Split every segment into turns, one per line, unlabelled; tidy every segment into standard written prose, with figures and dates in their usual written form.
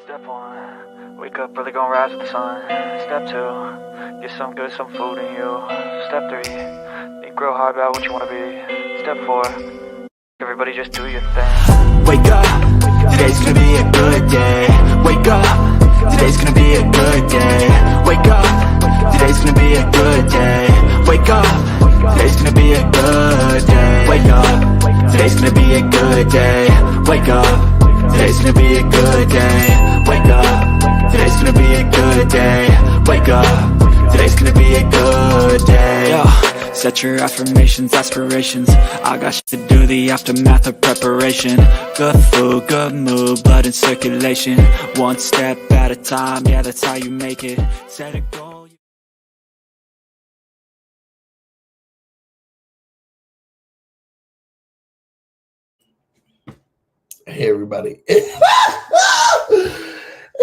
Step 1, wake up early, gonna rise with the sun. Step 2, get some good, some food in you. Step 3, think real hard about what you wanna be. Step 4, everybody just do your thing.
Wake up, today's gonna be a good day. Wake up, today's gonna be a good day. Wake up, today's gonna be a good day. Wake up, today's gonna be a good day. Wake up, today's gonna be a good day. Wake up, today's gonna be a good day. Wake up, today's gonna be a good day. Wake up, today's gonna be a good day. Yo, set your affirmations, aspirations. I got shit to do, the aftermath of preparation. Good food, good mood, blood in circulation. One step at a time, yeah, that's how you make it. Set a goal.
Hey everybody.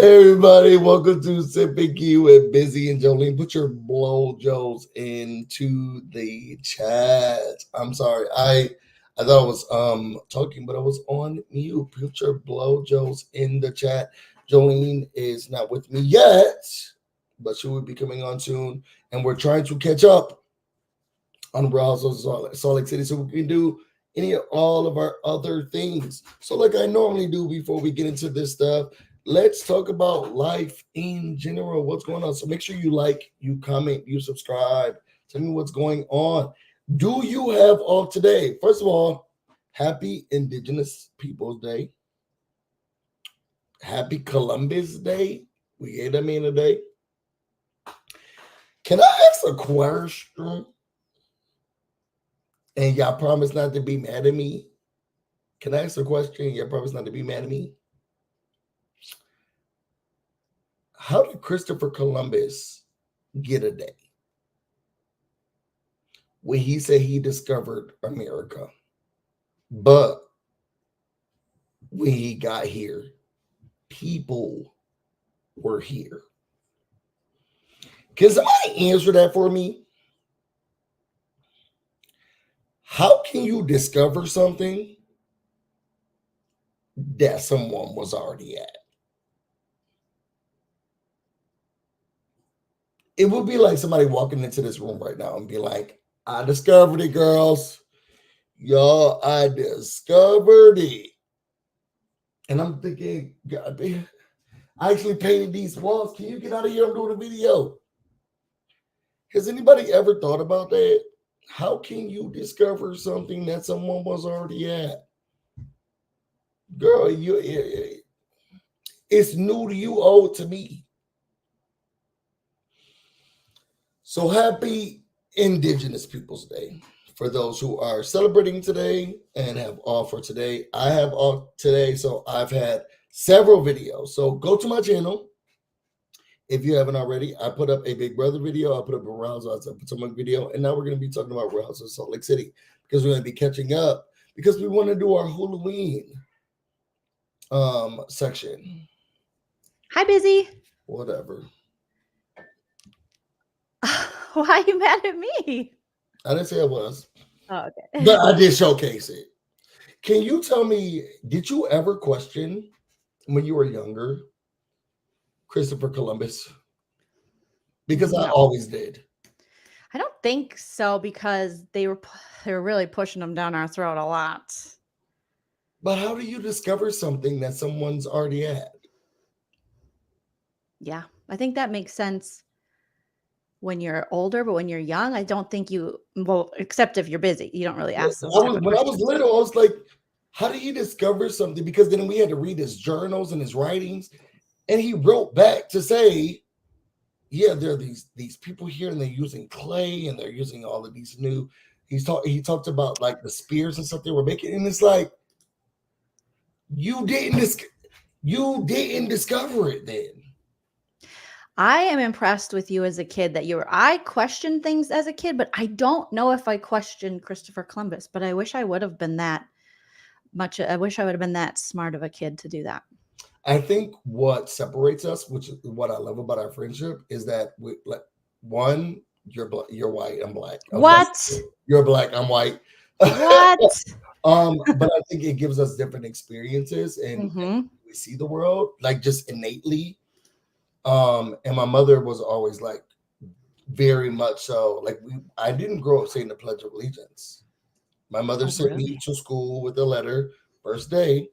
Everybody, welcome to Sip Ki with Busy and Joleen. Put your blowjos into the chat. I'm sorry. I thought I was talking, but I was on mute. Put your blowjos in the chat. Joleen is not with me yet, but she will be coming on soon. And we're trying to catch up on RHOSLC Salt Lake City so we can do all of our other things. So like I normally do before we get into this stuff, let's talk about life in general. What's going on? So make sure you like, you comment, you subscribe. Tell me what's going on. Do you have all today? First of all, happy Indigenous Peoples Day. Happy Columbus Day. We gave that man a day. Can I ask a question? And y'all promise not to be mad at me. Can I ask a question? Y'all promise not to be mad at me. How did Christopher Columbus get a day when he said he discovered America? But when he got here, people were here. Can somebody answer that for me? How can you discover something that someone was already at? It would be like somebody walking into this room right now and be like, I discovered it, girls. Y'all, I discovered it. And I'm thinking, God damn, I actually painted these walls. Can you get out of here? I'm doing a video. Has anybody ever thought about that? How can you discover something that someone was already at? Girl, it's new to you, old to me. So happy Indigenous Peoples Day. For those who are celebrating today and have off for today, I have off today, so I've had several videos. So go to my channel. If you haven't already, I put up a Big Brother video, I put up a RHOSLC Potomac video, and now we're going to be talking about RHOSLC Salt Lake City because we're going to be catching up because we want to do our Halloween section.
Hi, Busy.
Whatever.
Why are you mad at me?
I didn't say I was.
Oh, okay.
But I did showcase it. Can you tell me, did you ever question when you were younger Christopher Columbus? Because no. I always did.
I don't think so because they were really pushing them down our throat a lot.
But how do you discover something that someone's already at?
Yeah, I think that makes sense when you're older, but when you're young, I don't think you, well, except if you're busy, you don't really ask them.
When I was little, I was like, how do you discover something? Because then we had to read his journals and his writings. And he wrote back to say, yeah, there are these people here and they're using clay and they're using all of these new, he talked about like the spears and stuff they were making. And it's like, you didn't discover it then.
I am impressed with you as a kid that I questioned things as a kid, but I don't know if I questioned Christopher Columbus, but I wish I would have been that much. I wish I would have been that smart of a kid to do that.
I think what separates us, which is what I love about our friendship, is that one, you're white, I'm black.
What?
You're black, I'm white.
What?
But I think it gives us different experiences, and we we see the world, like just innately. And my mother was always like very much so. Like I didn't grow up saying the Pledge of Allegiance. My mother sent me to school with a letter first day.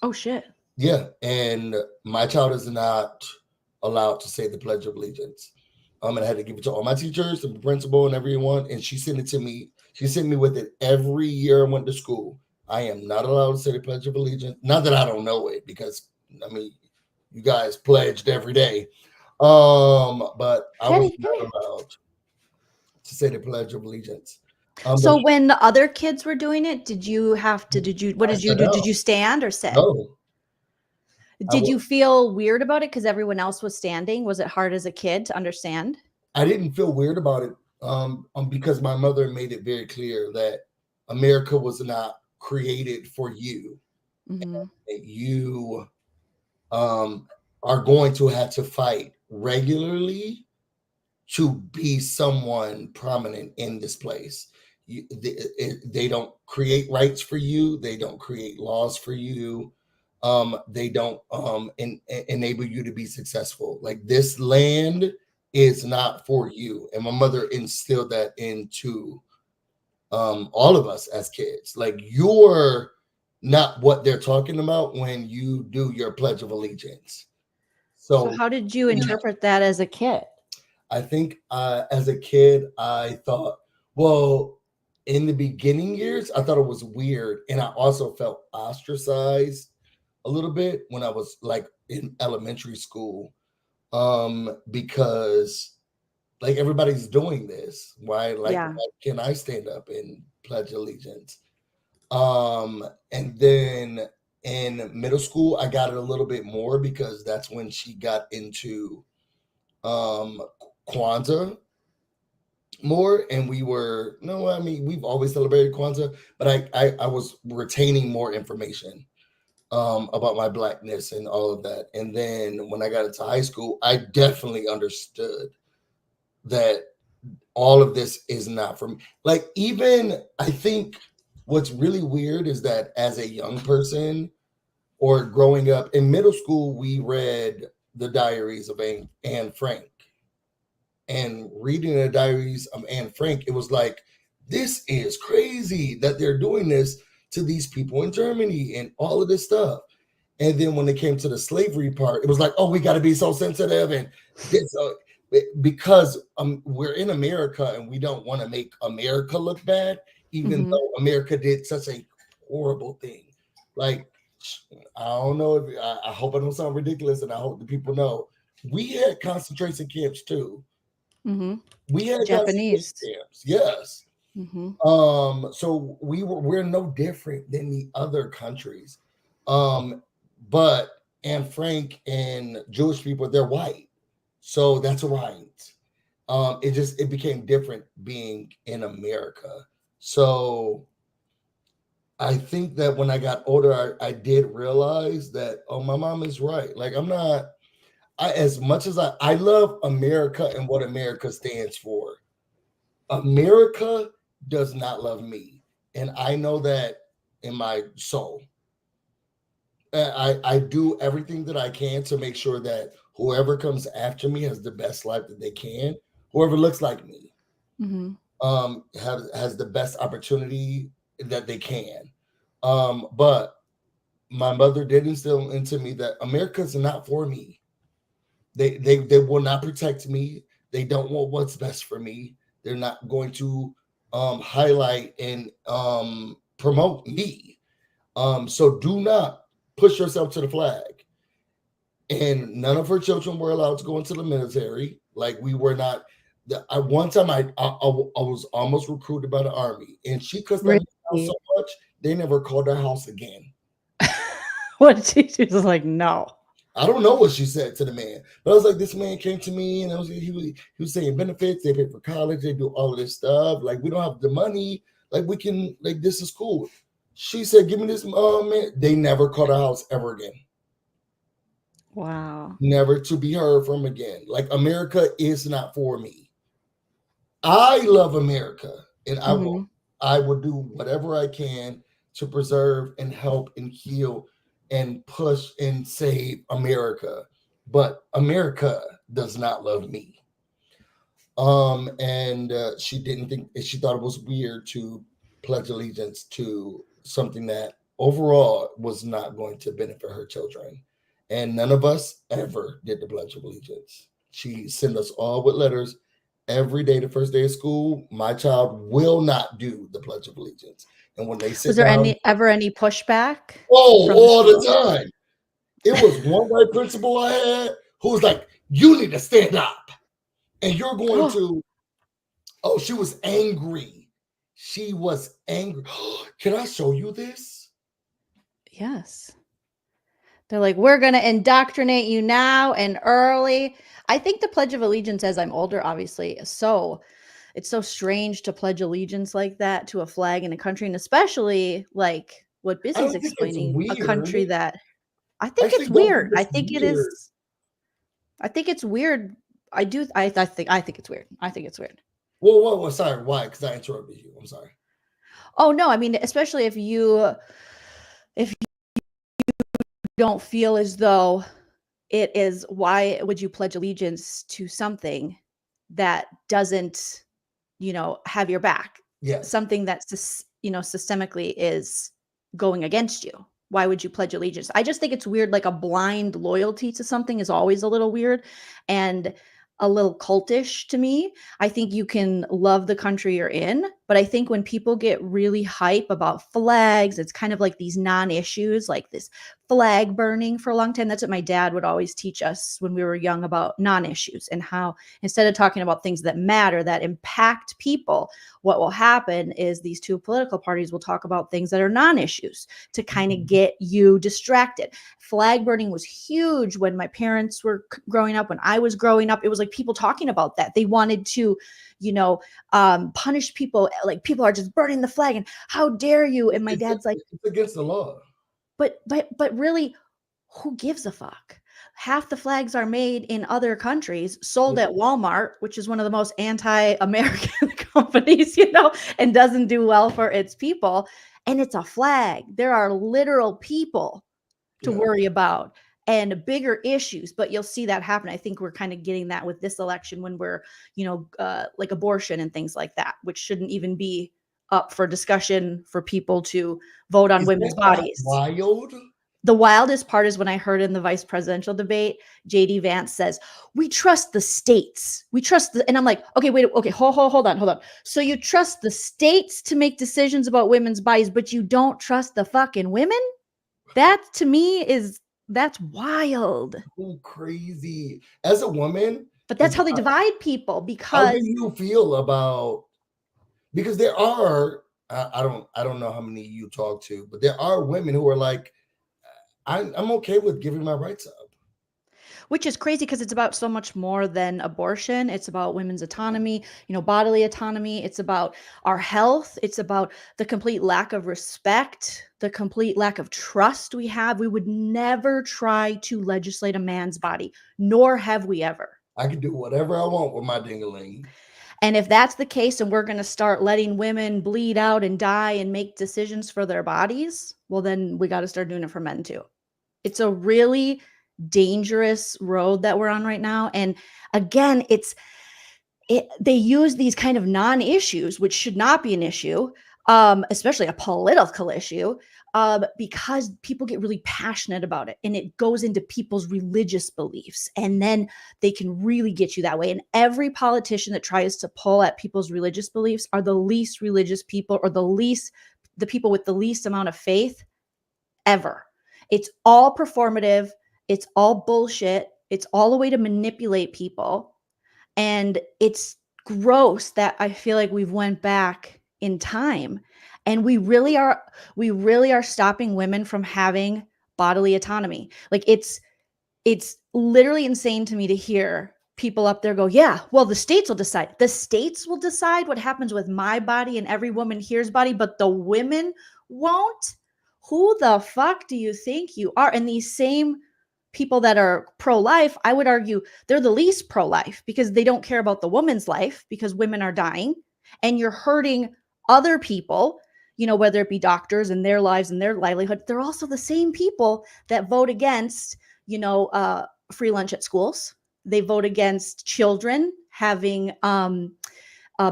Oh shit.
Yeah, and my child is not allowed to say the Pledge of Allegiance. And I had to give it to all my teachers, the principal, and everyone. And she sent it to me. She sent me with it every year I went to school. I am not allowed to say the Pledge of Allegiance. Not that I don't know it, because I mean, you guys pledged every day. But I was not allowed to say the Pledge of Allegiance.
So when the other kids were doing it, did you have to? What did you do? Did you stand or sit?
No.
Did you feel weird about it because everyone else was standing? Was it hard as a kid to understand?
I didn't feel weird about it because my mother made it very clear that America was not created for you.
Mm-hmm.
You are going to have to fight regularly to be someone prominent in this place. They don't create rights for you. They don't create laws for you. They don't enable you to be successful. Like, this land is not for you. And my mother instilled that into all of us as kids. Like, you're not what they're talking about when you do your Pledge of Allegiance. So
how did you interpret that as a kid?
I think as a kid, I thought, well, in the beginning years, I thought it was weird. And I also felt ostracized a little bit when I was like in elementary school, because like everybody's doing this. Why can I stand up and pledge allegiance? And then in middle school, I got it a little bit more because that's when she got into Kwanzaa more, and we've always celebrated Kwanzaa, but I was retaining more information about my Blackness and all of that. And then when I got into high school, I definitely understood that all of this is not for me. Like, even I think what's really weird is that as a young person or growing up in middle school, we read the diaries of Anne Frank. And reading the diaries of Anne Frank, it was like, this is crazy that they're doing this to these people in Germany and all of this stuff. And then when it came to the slavery part, it was like, oh, we got to be so sensitive. And this, because we're in America and we don't want to make America look bad, even though America did such a horrible thing. Like, I don't know if I hope I don't sound ridiculous, and I hope the people know we had concentration camps too. We had
Japanese
camps, yes. So we're no different than the other countries. But Anne Frank and Jewish people, they're white, so that's right. It became different being in America. So I think that when I got older, I did realize that, oh, my mom is right. Like, as much as I love America and what America stands for, America does not love me. And I know that in my soul. I do everything that I can to make sure that whoever comes after me has the best life that they can. Whoever looks like me has the best opportunity that they can. But my mother did instill into me that America's not for me. They will not protect me. They don't want what's best for me. They're not going to highlight and promote me. So do not push yourself to the flag. And none of her children were allowed to go into the military. Like, we were not. One time I was almost recruited by the Army, and she cussed that out so much they never called our house again.
What did she was like? No.
I don't know what she said to the man, but I was like, this man came to me and he was saying benefits, they pay for college, they do all of this stuff. Like, we don't have the money. Like, we can, like, this is cool. She said, give me this, man. They never called our house ever again.
Wow.
Never to be heard from again. Like, America is not for me. I love America, and I will do whatever I can to preserve and help and heal and push and save America, but America does not love me. And she didn't think, she thought it was weird to pledge allegiance to something that overall was not going to benefit her children. And none of us ever did the Pledge of Allegiance. She sent us all with letters every day, the first day of school. My child will not do the Pledge of Allegiance. And when they sit
Was there
down,
ever any pushback?
oh,
from
all the
school?
time. It was one white principal I had who was like, you need to stand up. And you're going to, oh, she was angry. She was angry. Can I show you this?
Yes. They're like, we're going to indoctrinate you now and early. I think the Pledge of Allegiance, as I'm older, obviously, it's so strange to pledge allegiance like that to a flag in a country, and especially like what Busy's explaining, a country that I think it's weird. I think it is. I think it's weird. I do. I think it's weird. I think it's weird.
Well, sorry. Why? Because I interrupted you. I'm sorry.
Oh no, I mean, especially if you don't feel as though it is, why would you pledge allegiance to something that doesn't, have your back?
Yeah.
Something that, systemically is going against you. Why would you pledge allegiance? I just think it's weird. Like a blind loyalty to something is always a little weird and a little cultish to me. I think you can love the country you're in, but I think when people get really hype about flags, it's kind of like these non-issues, like this flag burning for a long time. That's what my dad would always teach us when we were young, about non-issues, and how instead of talking about things that matter, that impact people, what will happen is these two political parties will talk about things that are non-issues to kind of get you distracted. Flag burning was huge when my parents were growing up, when I was growing up. It was like people talking about that. They wanted to, punish people. Like, people are just burning the flag and how dare you? And my dad's like,
it's against the law. But
really, who gives a fuck? Half the flags are made in other countries, sold at Walmart, which is one of the most anti-American companies, and doesn't do well for its people. And it's a flag. There are literal people to worry about and bigger issues, but you'll see that happen. I think we're kind of getting that with this election when we're, like abortion and things like that, which shouldn't even be up for discussion for people to vote on women's bodies.
Wild.
The wildest part is when I heard in the vice presidential debate, JD Vance says, we trust the states. We trust and I'm like, okay, wait, okay, hold on. So you trust the states to make decisions about women's bodies, but you don't trust the fucking women? That to me that's wild.
So crazy. As a woman.
But that's how they divide people, because
how do you feel about, because there are, I don't know how many you talk to, but there are women who are like, I'm okay with giving my rights up.
Which is crazy, because it's about so much more than abortion. It's about women's autonomy, bodily autonomy. It's about our health. It's about the complete lack of respect, the complete lack of trust we have. We would never try to legislate a man's body, nor have we ever.
I can do whatever I want with my ding-a-ling.
And if that's the case, and we're going to start letting women bleed out and die and make decisions for their bodies, well, then we got to start doing it for men too. It's a really dangerous road that we're on right now. And again, they use these kind of non-issues, which should not be an issue, especially a political issue, because people get really passionate about it, and it goes into people's religious beliefs, and then they can really get you that way. And every politician that tries to pull at people's religious beliefs are the least religious people, or the people with the least amount of faith ever. It's all performative. It's all bullshit. It's all a way to manipulate people. And it's gross that I feel like we've went back in time, and we really are stopping women from having bodily autonomy. Like, it's literally insane to me to hear people up there go, yeah, well, the states will decide. The states will decide what happens with my body and every woman here's body, but the women won't. Who the fuck do you think you are? And these same people that are pro-life, I would argue they're the least pro-life, because they don't care about the woman's life, because women are dying, and you're hurting other people. whether it be doctors and their lives and their livelihood, they're also the same people that vote against, free lunch at schools. They vote against children having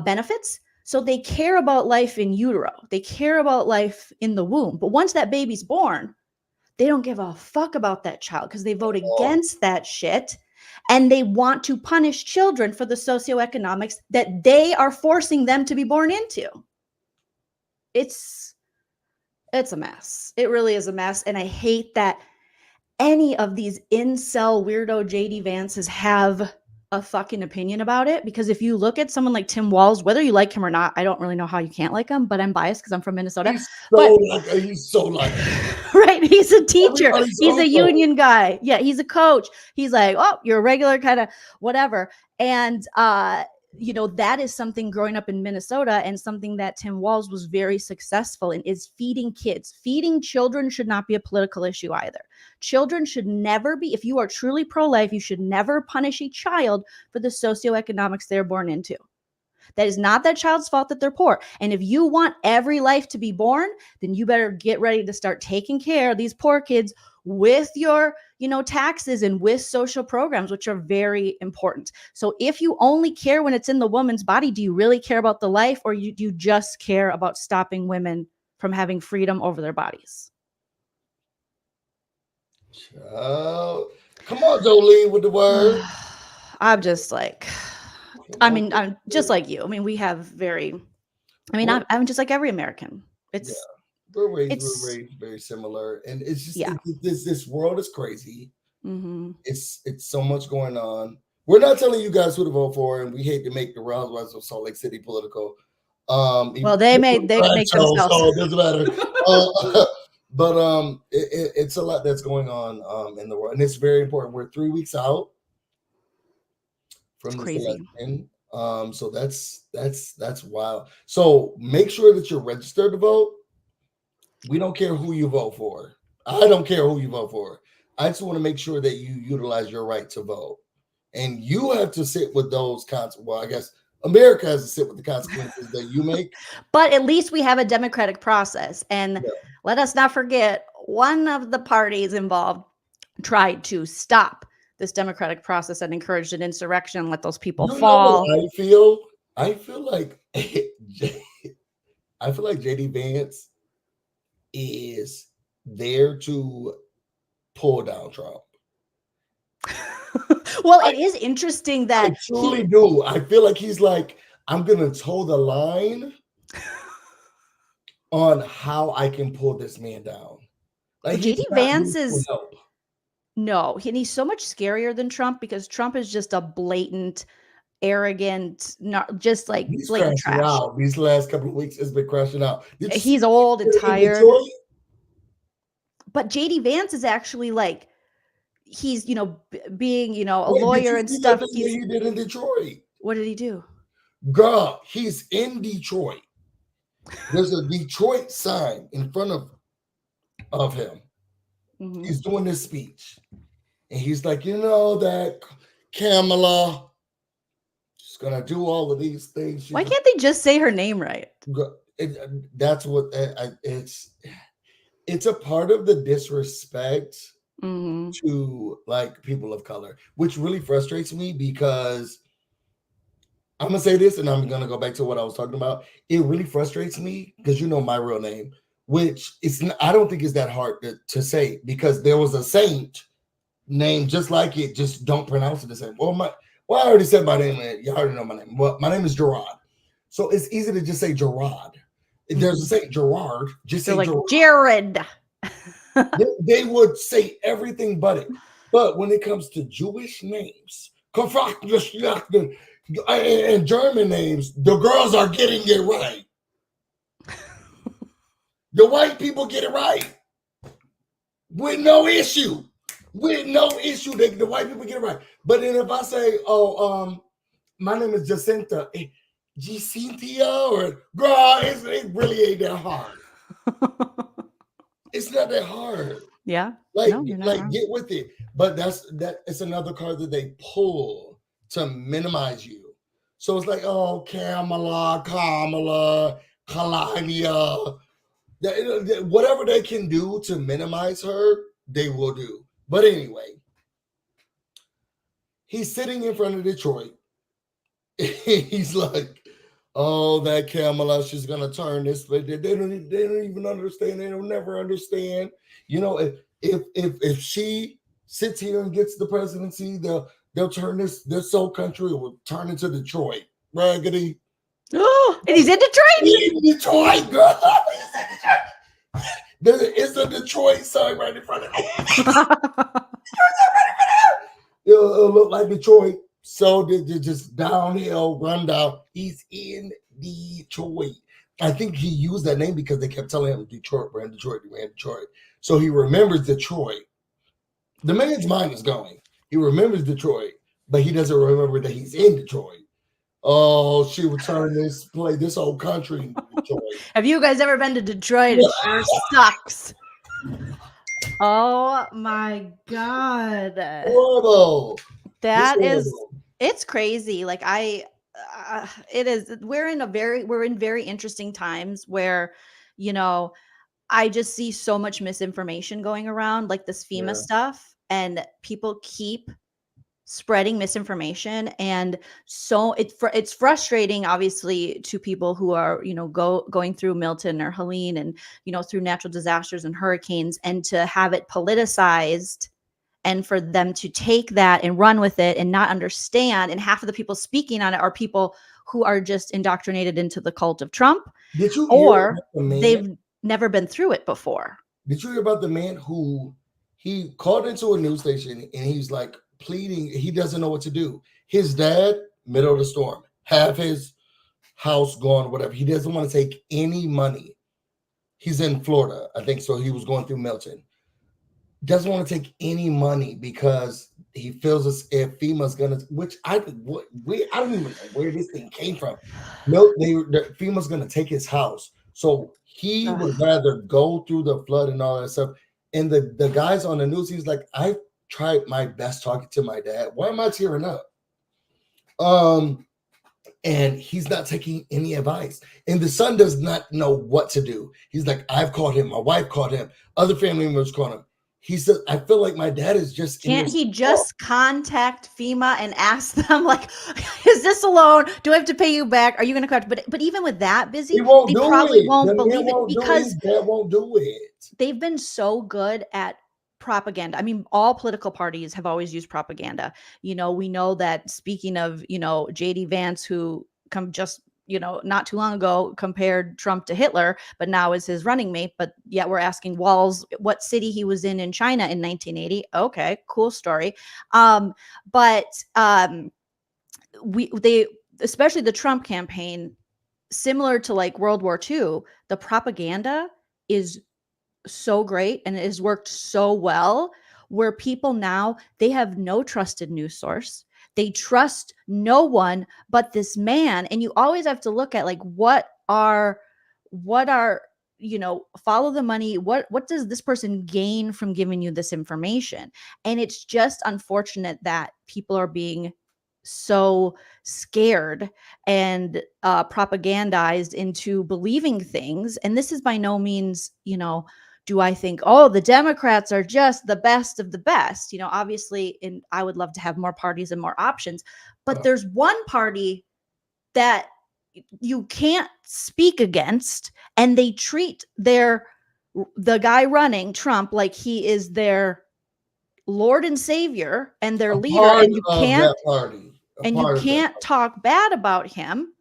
benefits. So they care about life in utero. They care about life in the womb. But once that baby's born, they don't give a fuck about that child because they vote against that shit. And they want to punish children for the socioeconomics that they are forcing them to be born into. It's a mess. It really is a mess. And I hate that any of these incel weirdo JD Vances have a fucking opinion about it, because if you look at someone like Tim Walz, whether you like him or not, I don't really know how you can't like him, but I'm biased because I'm from Minnesota.
He's so like
right, he's a teacher.
Everybody's
He's a
uncle.
union guy. Yeah, he's a coach. He's like, oh, you're a regular kind of whatever. And that is something growing up in Minnesota, and something that Tim Walz was very successful in, is feeding kids. Feeding children should not be a political issue either. Children should never be, if you are truly pro-life, you should never punish a child for the socioeconomics they're born into. That is not that child's fault that they're poor. And if you want every life to be born, then you better get ready to start taking care of these poor kids with your, taxes and with social programs, which are very important. So if you only care when it's in the woman's body, do you really care about the life, or do you just care about stopping women from having freedom over their bodies?
Come on, Joleen, with the word.
I'm just like, I'm just like you. I mean, we have I'm just like every American.
We're raised very similar, and it's just this world is crazy. Mm-hmm. It's so much going on. We're not telling you guys who to vote for, and we hate to make the Housewives of Salt Lake City political.
Well, they make themselves.
So it doesn't matter. But it's a lot that's going on in the world, and it's very important. We're 3 weeks out from this election. So that's wild. So make sure that you're registered to vote. We don't care who you vote for. I don't care who you vote for. I just want to make sure that you utilize your right to vote. And you have to sit with those consequences. Well, I guess America has to sit with the consequences that you make.
But at least we have a democratic process. And let us not forget, one of the parties involved tried to stop this democratic process and encouraged an insurrection and let those people fall.
I feel like JD Vance is there to pull down Trump.
Well, it is interesting that
I truly do. I feel like he's like, I'm gonna toe the line on how I can pull this man down. Like
JD Vance is no, and he's so much scarier than Trump, because Trump is just a blatant, arrogant, not just like
he's
blatant trash.
Out. These last couple of weeks has been crashing out.
He's old and tired. But JD Vance is actually like, he's being a lawyer and stuff.
He did in Detroit.
What did he do?
Girl, he's in Detroit. There's a Detroit sign in front of him. Mm-hmm. He's doing this speech, and he's like, that Kamala is gonna do all of these things.
Why can't they just say her name right?
That's what it's a part of the disrespect to like people of color, which really frustrates me, because I'm gonna say this and I'm gonna go back to what I was talking about. It really frustrates me because my real name, which I don't think is that hard to say, because there was a saint name just like it, just don't pronounce it the same. Well, I already said my name, and you already know my name. Well, my name is Gerard, so it's easy to just say Gerard. If there's a Saint Gerard, just say
like
Jared. They would say everything but it. But when it comes to Jewish names, and German names, the girls are getting it right. The white people get it right with no issue. The white people get it right. But then if I say, my name is Jacinta, Jacintia, or girl, it really ain't that hard. It's not that hard.
Yeah.
Get with it. But it's another card that they pull to minimize you. So it's like, Kamala, Kalania, Whatever they can do to minimize her, they will do. But anyway, he's sitting in front of Detroit. He's like, "Oh, that Kamala, she's gonna turn this." But they don't even understand. They don't never understand. You know, if she sits here and gets the presidency, they'll turn this whole country will turn into Detroit. Raggedy.
Oh, and he's in Detroit.
He's in Detroit, girl. He's in Detroit. It's a Detroit sign right in front of me. It'll look like Detroit. So they're just downhill, run down. He's in Detroit. I think he used that name because they kept telling him Detroit, ran Detroit, ran Detroit. So he remembers Detroit. The man's mind is going. He remembers Detroit, but he doesn't remember that he's in Detroit. Oh, she would turn this whole country into Detroit.
Have you guys ever been to Detroit? It sure sucks. Oh my God.
Horrible.
It's crazy. Like it is, we're in very interesting times where, you know, I just see so much misinformation going around, like this FEMA stuff, and people keep spreading misinformation. And so it's frustrating, obviously, to people who are, you know, going through Milton or Helene and, you know, through natural disasters and hurricanes, and to have it politicized, and for them to take that and run with it and not understand. And half of the people speaking on it are people who are just indoctrinated into the cult of Trump, or they've never been through it before.
Did you hear about the man who he called into a news station and he's like pleading? He doesn't know what to do. His dad, middle of the storm, have his house gone, whatever. He doesn't want to take any money. He's in Florida, I think. So he was going through Milton. Doesn't want to take any money because he feels as if FEMA's gonna, which I don't even know where this thing came from. No, FEMA's gonna take his house, so he would rather go through the flood and all that stuff. And the guys on the news, he's like, I tried my best talking to my dad. Why am I tearing up? And he's not taking any advice. And the son does not know what to do. He's like, I've called him. My wife called him. Other family members called him. He said, I feel like my dad is just.
Can't he just contact FEMA and ask them, like, is this a loan? Do I have to pay you back? Are you going to collect? But even with that, Busy, they probably won't believe it because
they won't do it.
They've been so good at propaganda. I mean, all political parties have always used propaganda. You know, we know that, speaking of, you know, JD Vance, who you know, not too long ago compared Trump to Hitler, but now is his running mate. But yet we're asking Walls what city he was in China in 1980. Okay, cool story. They, especially the Trump campaign, similar to like World War II, the propaganda is so great and it has worked so well, where people now, they have no trusted news source. They trust no one but this man. And you always have to look at, like, what are, you know, follow the money. What does this person gain from giving you this information? And it's just unfortunate that people are being so scared and propagandized into believing things. And this is by no means, you know, do I think, oh, the Democrats are just the best of the best? You know, obviously, I would love to have more parties and more options, but there's one party that you can't speak against, and they treat the guy running, Trump, like he is their Lord and Savior and their leader, and you can't talk bad about him.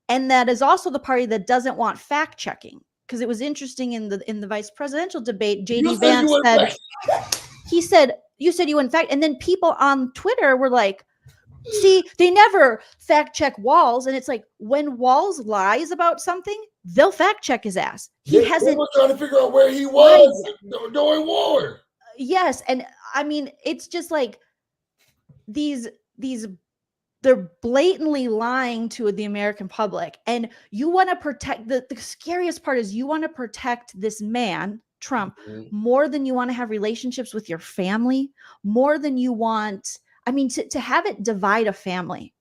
And that is also the party that doesn't want fact checking. Because it was interesting in the vice presidential debate, JD Vance said, he said, you said you in fact, and then people on Twitter were like, see, they never fact check Walls. And it's like, when Walls lies about something, they'll fact check his ass. They were
trying to figure out where he was during war.
Yes. And I mean, it's just like they're blatantly lying to the American public. And you want to protect, the scariest part is you want to protect this man, Trump, more than you want to have relationships with your family, more than you want. I mean, to have it divide a family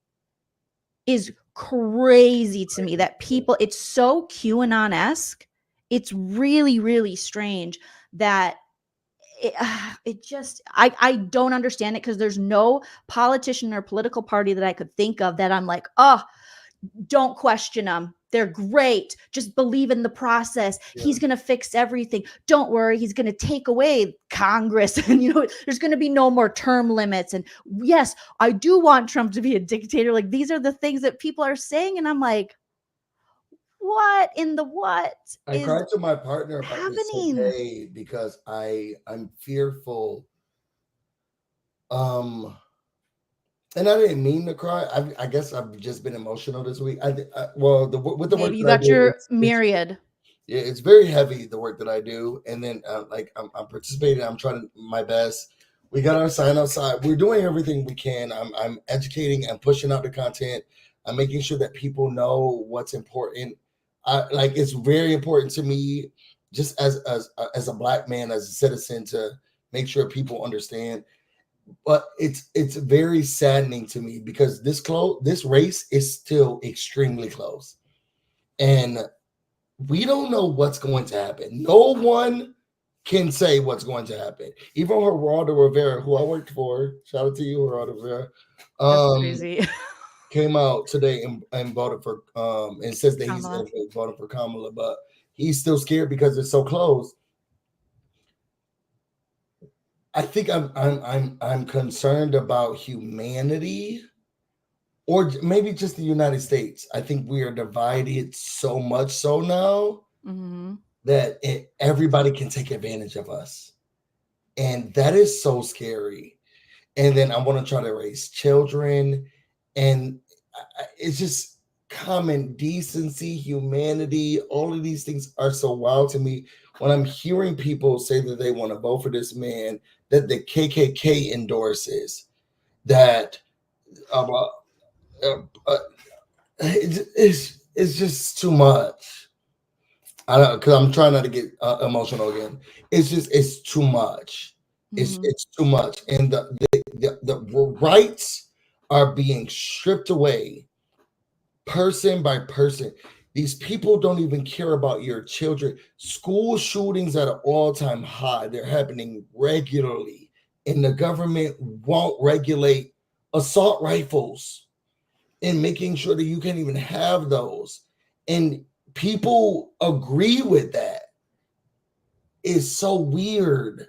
is crazy to me, that people, it's so QAnon-esque. it's really, really strange that it just, I don't understand it, because there's no politician or political party that I could think of that I'm like, oh, don't question them. They're great. Just believe in the process.
Yeah.
He's going to fix everything. Don't worry. He's going to take away Congress. And, there's going to be no more term limits. And yes, I do want Trump to be a dictator. Like, these are the things that people are saying. And I'm like, what in the what
I
is
cried to my partner about this
happening?
today because I'm fearful. And I didn't mean to cry. I guess I've just been emotional this week. With the work
Maybe you
that I
got
do,
your myriad.
it's very heavy, the work that I do. And then like I'm participating. I'm trying my best. We got our sign outside. We're doing everything we can. I'm educating and pushing out the content. I'm making sure that people know what's important. It's very important to me, just as a Black man, as a citizen, to make sure people understand. But it's very saddening to me because this race is still extremely close, and we don't know what's going to happen. No one can say what's going to happen. Even Geraldo Rivera, who I worked for, shout out to you, Geraldo Rivera,
That's crazy.
came out today and voted for and says that he's
Kamala.
going to be voting for Kamala, but he's still scared because it's so close. I think I'm concerned about humanity, or maybe just the United States. I think we are divided so much so now that everybody can take advantage of us, and that is so scary. And then I want to try to raise children, and it's just common decency, humanity. All of these things are so wild to me when I'm hearing people say that they want to vote for this man that the KKK endorses, that it's just too much. I don't, because I'm trying not to get emotional again. It's too much. It's too much, and the rights are being stripped away, person by person. These people don't even care about your children. School shootings at an all-time high. They're happening regularly, and the government won't regulate assault rifles and making sure that you can't even have those. And people agree with that. It's so weird.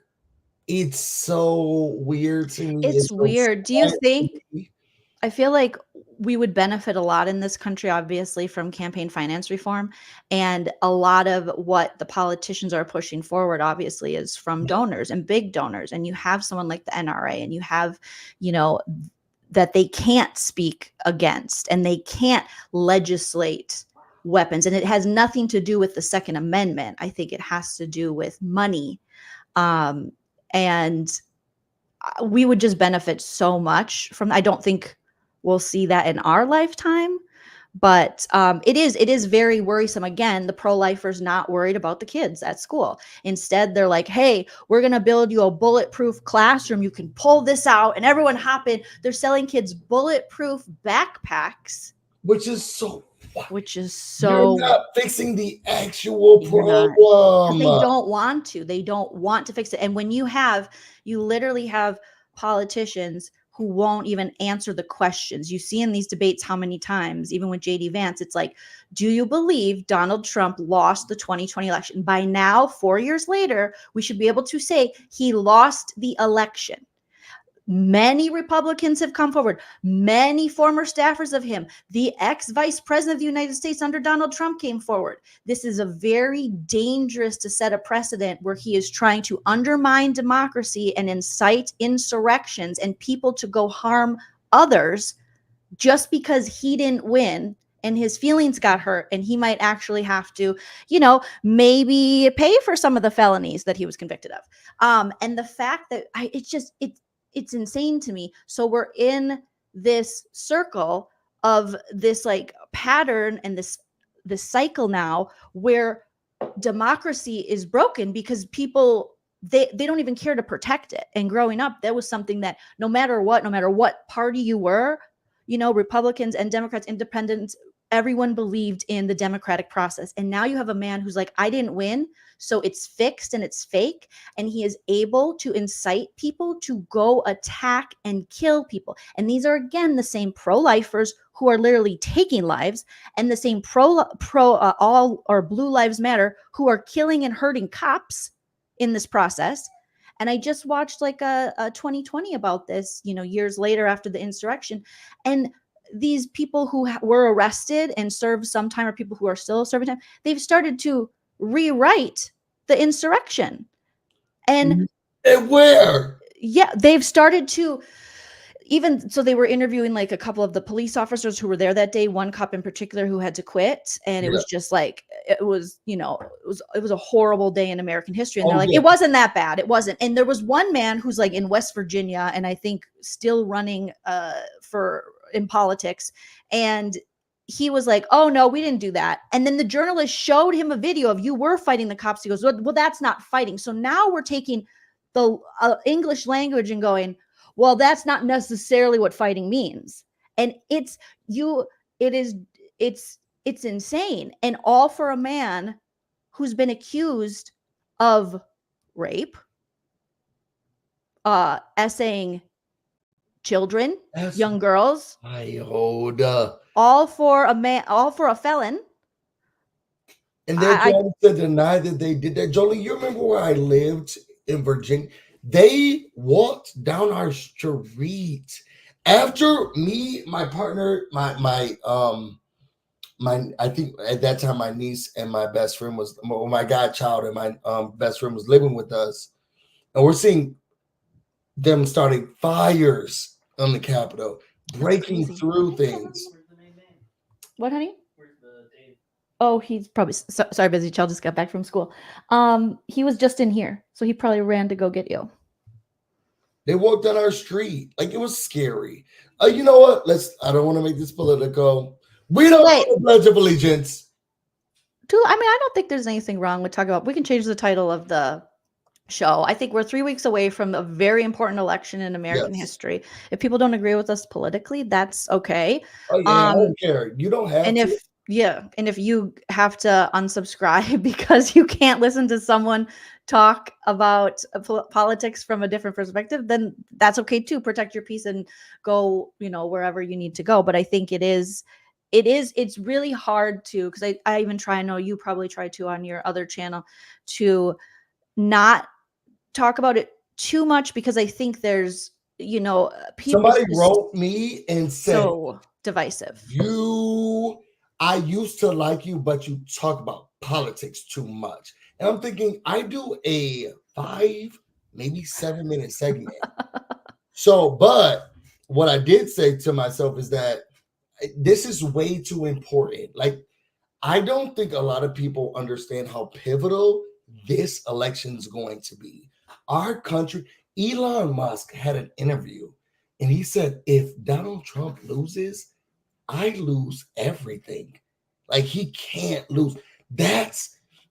It's so weird to me.
It's
so
weird. Do you
sad
think,
to me.
I feel like we would benefit a lot in this country, obviously, from campaign finance reform. And a lot of what the politicians are pushing forward, obviously, is from donors and big donors. And you have someone like the NRA, and you have, that they can't speak against, and they can't legislate weapons. And it has nothing to do with the Second Amendment. I think it has to do with money. And we would just benefit so much from, I don't think we'll see that in our lifetime, but it is very worrisome. Again, the pro-lifers not worried about the kids at school. Instead, they're like, hey, we're going to build you a bulletproof classroom. You can pull this out and everyone hop in. They're selling kids bulletproof backpacks.
Which is so
You're
not fixing the actual problem.
But they don't want to. They don't want to fix it. And when you literally have politicians who won't even answer the questions. You see in these debates how many times, even with JD Vance, it's like, do you believe Donald Trump lost the 2020 election? By now, 4 years later, we should be able to say he lost the election. Many Republicans have come forward. Many former staffers of him. The ex-vice president of the United States under Donald Trump came forward. This is a very dangerous to set a precedent where he is trying to undermine democracy and incite insurrections and people to go harm others just because he didn't win and his feelings got hurt, and he might actually have to, maybe pay for some of the felonies that he was convicted of. And the fact that it's insane to me. So we're in this circle of this like pattern and this cycle now where democracy is broken because people, they don't even care to protect it. And growing up, that was something that no matter what party you were, Republicans and Democrats, independents, everyone believed in the democratic process. And now you have a man who's like, I didn't win, so it's fixed and it's fake. And he is able to incite people to go attack and kill people. And these are, again, the same pro-lifers who are literally taking lives, and the same all or Blue Lives Matter who are killing and hurting cops in this process. And I just watched like a 2020 about this, years later after the insurrection. And these people who were arrested and served some time, or people who are still serving time, they've started to rewrite the insurrection. And
where?
Yeah, they've started to, even so, they were interviewing like a couple of the police officers who were there that day, one cop in particular who had to quit. And it was just like, it was a horrible day in American history. And they're like, it wasn't that bad. It wasn't. And there was one man who's like in West Virginia, and I think still running in politics. And he was like, oh no, we didn't do that. And then the journalist showed him a video of, you were fighting the cops. He goes, well, that's not fighting. So now we're taking the English language and going, well, that's not necessarily what fighting means. And it's insane. And all for a man who's been accused of rape, essaying children, young girls, all for a felon.
And they're trying to deny that they did that. Joleen, you remember where I lived in Virginia? They walked down our street after me, my partner, my I think at that time my niece and my best friend my godchild and my best friend was living with us, and we're seeing them starting fires on the Capitol, breaking through things.
What, honey? Oh, he's probably sorry, busy child just got back from school. He was just in here, so he probably ran to go get you.
They walked down our street. Like, it was scary. You know what? I don't want to make this political. We don't have a Pledge of Allegiance.
I don't think there's anything wrong with talking about, we can change the title of the show. I think we're 3 weeks away from a very important election in American history. If people don't agree with us politically, that's okay.
Oh, yeah, I don't care. You don't have
and
to.
And if you have to unsubscribe because you can't listen to someone talk about politics from a different perspective, then that's okay too. Protect your peace and go, wherever you need to go. But I think it's really hard to, because I even try, I know you probably try to on your other channel, to not talk about it too much, because I think there's, people.
Somebody wrote me and said,
so divisive.
I used to like you, but you talk about politics too much. And I'm thinking, I do a 5, maybe 7 minute segment. But what I did say to myself is that this is way too important. Like, I don't think a lot of people understand how pivotal this election is going to be. Our country, Elon Musk had an interview, and he said, if Donald Trump loses, I lose everything. Like, he can't lose.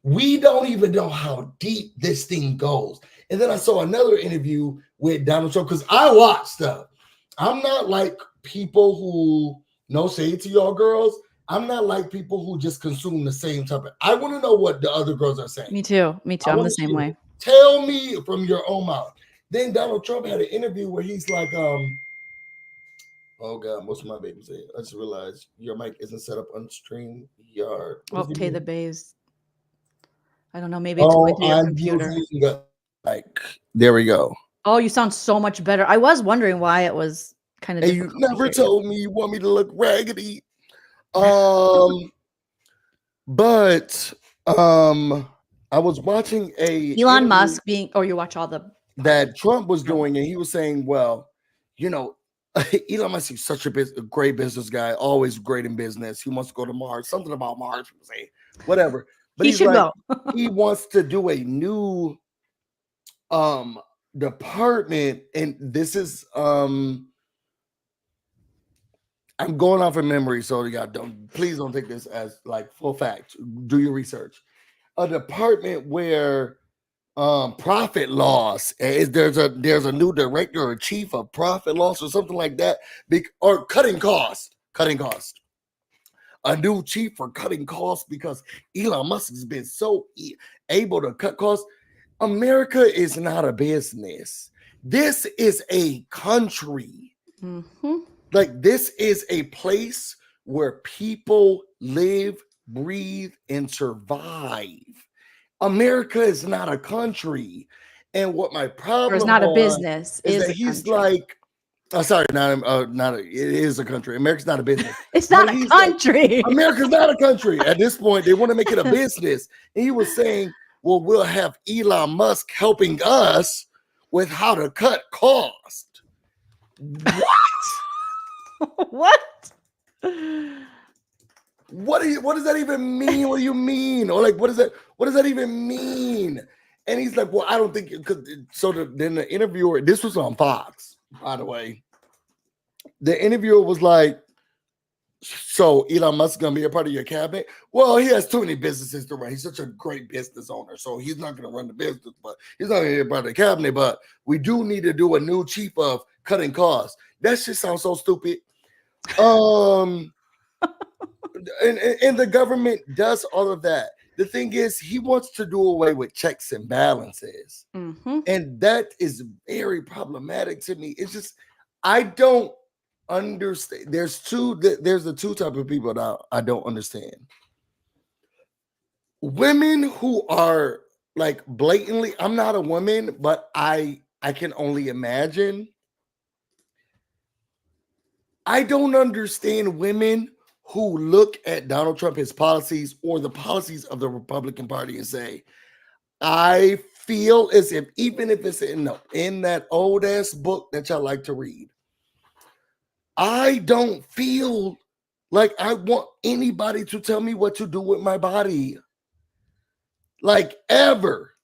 We don't even know how deep this thing goes. And then I saw another interview with Donald Trump, because I watch stuff. I'm not like people who, say it to y'all girls, I'm not like people who just consume the same topic. I want to know what the other girls are saying.
Me too. I'm the same way.
Tell me from your own mouth. Then Donald Trump had an interview where he's like, oh God, most of my babies say, I just realized your mic isn't set up on StreamYard.
Oh, Taylor Bays. I don't know. Maybe it's with your computer.
There we go.
Oh, you sound so much better. I was wondering why it was kind of.
And you never told me you want me to look raggedy. But I was watching
Elon Musk you watch all the
that Trump was doing, and he was saying, well, Elon Musk is such a great business guy, always great in business. He wants to go to Mars, something about Mars, people say, whatever. But he's like, he wants to do a new department, and this is I'm going off of memory, so please don't take this as like full fact. Do your research. A department where profit loss is there's a new director or chief of profit loss or something like that, or cutting cost. a new chief for cutting costs because Elon Musk has been so able to cut costs. America is not a business. This is a country.
Mm-hmm.
Like, this is a place where people live, breathe, and survive. America is not a country. And what my problem
Or it's not a
was
business,
is
is
that
a
he's
country.
like, sorry, it is a country. America's not a business.
It's
But
not a
he's like,
country.
America's not a country. At this point, they want to make it a business. And he was saying, well, we'll have Elon Musk helping us with how to cut cost. What?
What?
What does that even mean? What do you mean? Or like, what does that even mean? And he's like, well, I don't think, then the interviewer, this was on Fox, by the way. The interviewer was like, so Elon Musk is going to be a part of your cabinet? Well, he has too many businesses to run. He's such a great business owner. So he's not going to run the business, but he's not going to be a part of the cabinet. But we do need to do a new chief of cutting costs. That shit sounds so stupid. And the government does all of that. The thing is, he wants to do away with checks and balances.
Mm-hmm.
And that is very problematic to me. It's just, I don't understand. There's the two type of people that I don't understand. Women who are like blatantly, I'm not a woman, but I can only imagine. I don't understand women who look at Donald Trump, his policies, or the policies of the Republican Party and say, I feel as if, even if it's in that old ass book that y'all like to read, I don't feel like I want anybody to tell me what to do with my body. Like, ever.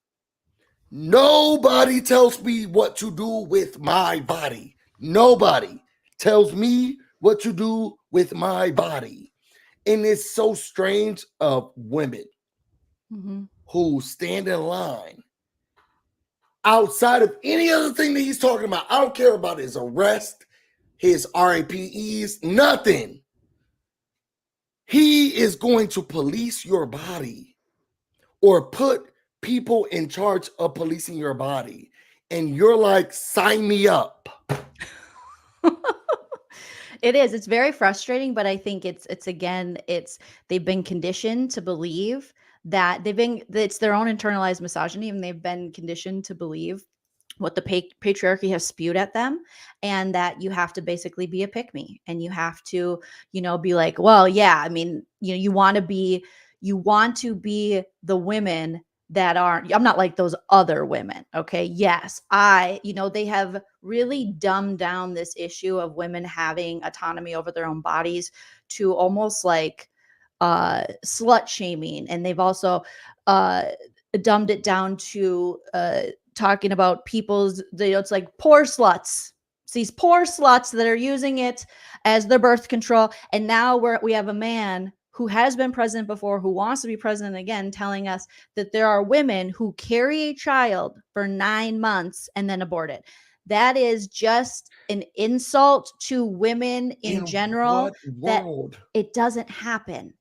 Nobody tells me what to do with my body. Nobody tells me what to do with my body. And it's so strange of women who stand in line outside of any other thing that he's talking about. I don't care about his arrest, his RAPEs, nothing. He is going to police your body or put people in charge of policing your body. And you're like, sign me up.
It is. It's very frustrating, but I think it's they've been conditioned to believe that it's their own internalized misogyny, and they've been conditioned to believe what the patriarchy has spewed at them, and that you have to basically be a pick-me, and you have to, be like, well, yeah, I mean, you want to be the women that aren't, I'm not like those other women. Okay. Yes. They have really dumbed down this issue of women having autonomy over their own bodies to almost like slut shaming. And they've also dumbed it down to talking about it's like poor sluts. It's these poor sluts that are using it as their birth control. And now we have a man who has been president before, who wants to be president again, telling us that there are women who carry a child for 9 months and then abort it. That is just an insult to women in general. That it doesn't happen.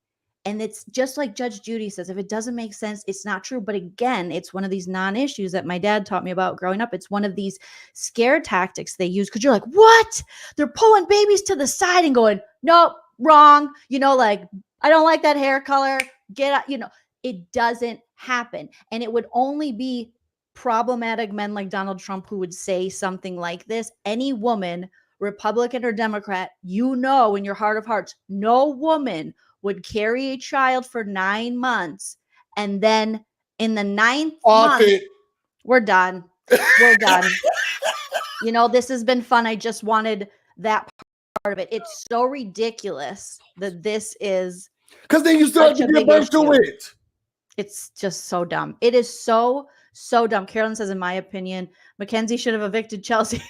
And it's just like Judge Judy says, if it doesn't make sense, it's not true. But again, it's one of these non-issues that my dad taught me about growing up. It's one of these scare tactics they use, because you're like, what? They're pulling babies to the side and going, nope, wrong. Like, I don't like that hair color. Get out. It doesn't happen. And it would only be problematic men like Donald Trump who would say something like this. Any woman, Republican or Democrat, in your heart of hearts, no woman would carry a child for 9 months. And then in the 9th month, we're done. We're done. This has been fun. I just wanted that part of it. It's so ridiculous that this is,
because then you still have to give birth to it.
It's just so dumb. It is so dumb. Carolyn says, in my opinion, Mackenzie should have evicted Chelsea.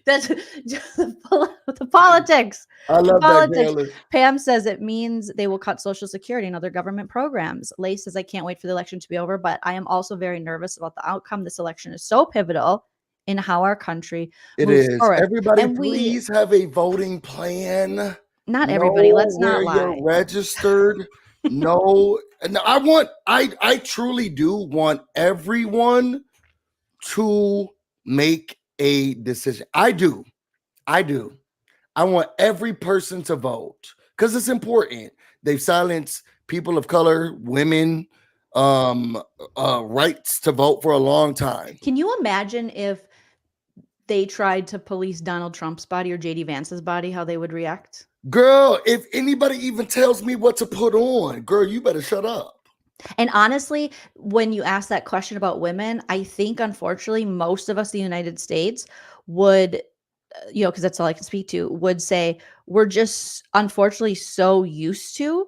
That's just the politics.
I love politics. That.
Pam says it means they will cut Social Security and other government programs. Lace says, I can't wait for the election to be over, but I am also very nervous about the outcome. This election is so pivotal in how our country moves forward.
Everybody, please have a voting plan.
Not everybody.
Know
Let's not
where you're
lie.
registered. No, and I truly do want everyone to make a decision. I do. I want every person to vote because it's important. They've silenced people of color, women, rights to vote for a long time.
Can you imagine if they tried to police Donald Trump's body or JD Vance's body, how they would react?
Girl, if anybody even tells me what to put on, girl, you better shut up.
And honestly, when you ask that question about women, I think unfortunately most of us in the United States would, because that's all I can speak to, would say we're just unfortunately so used to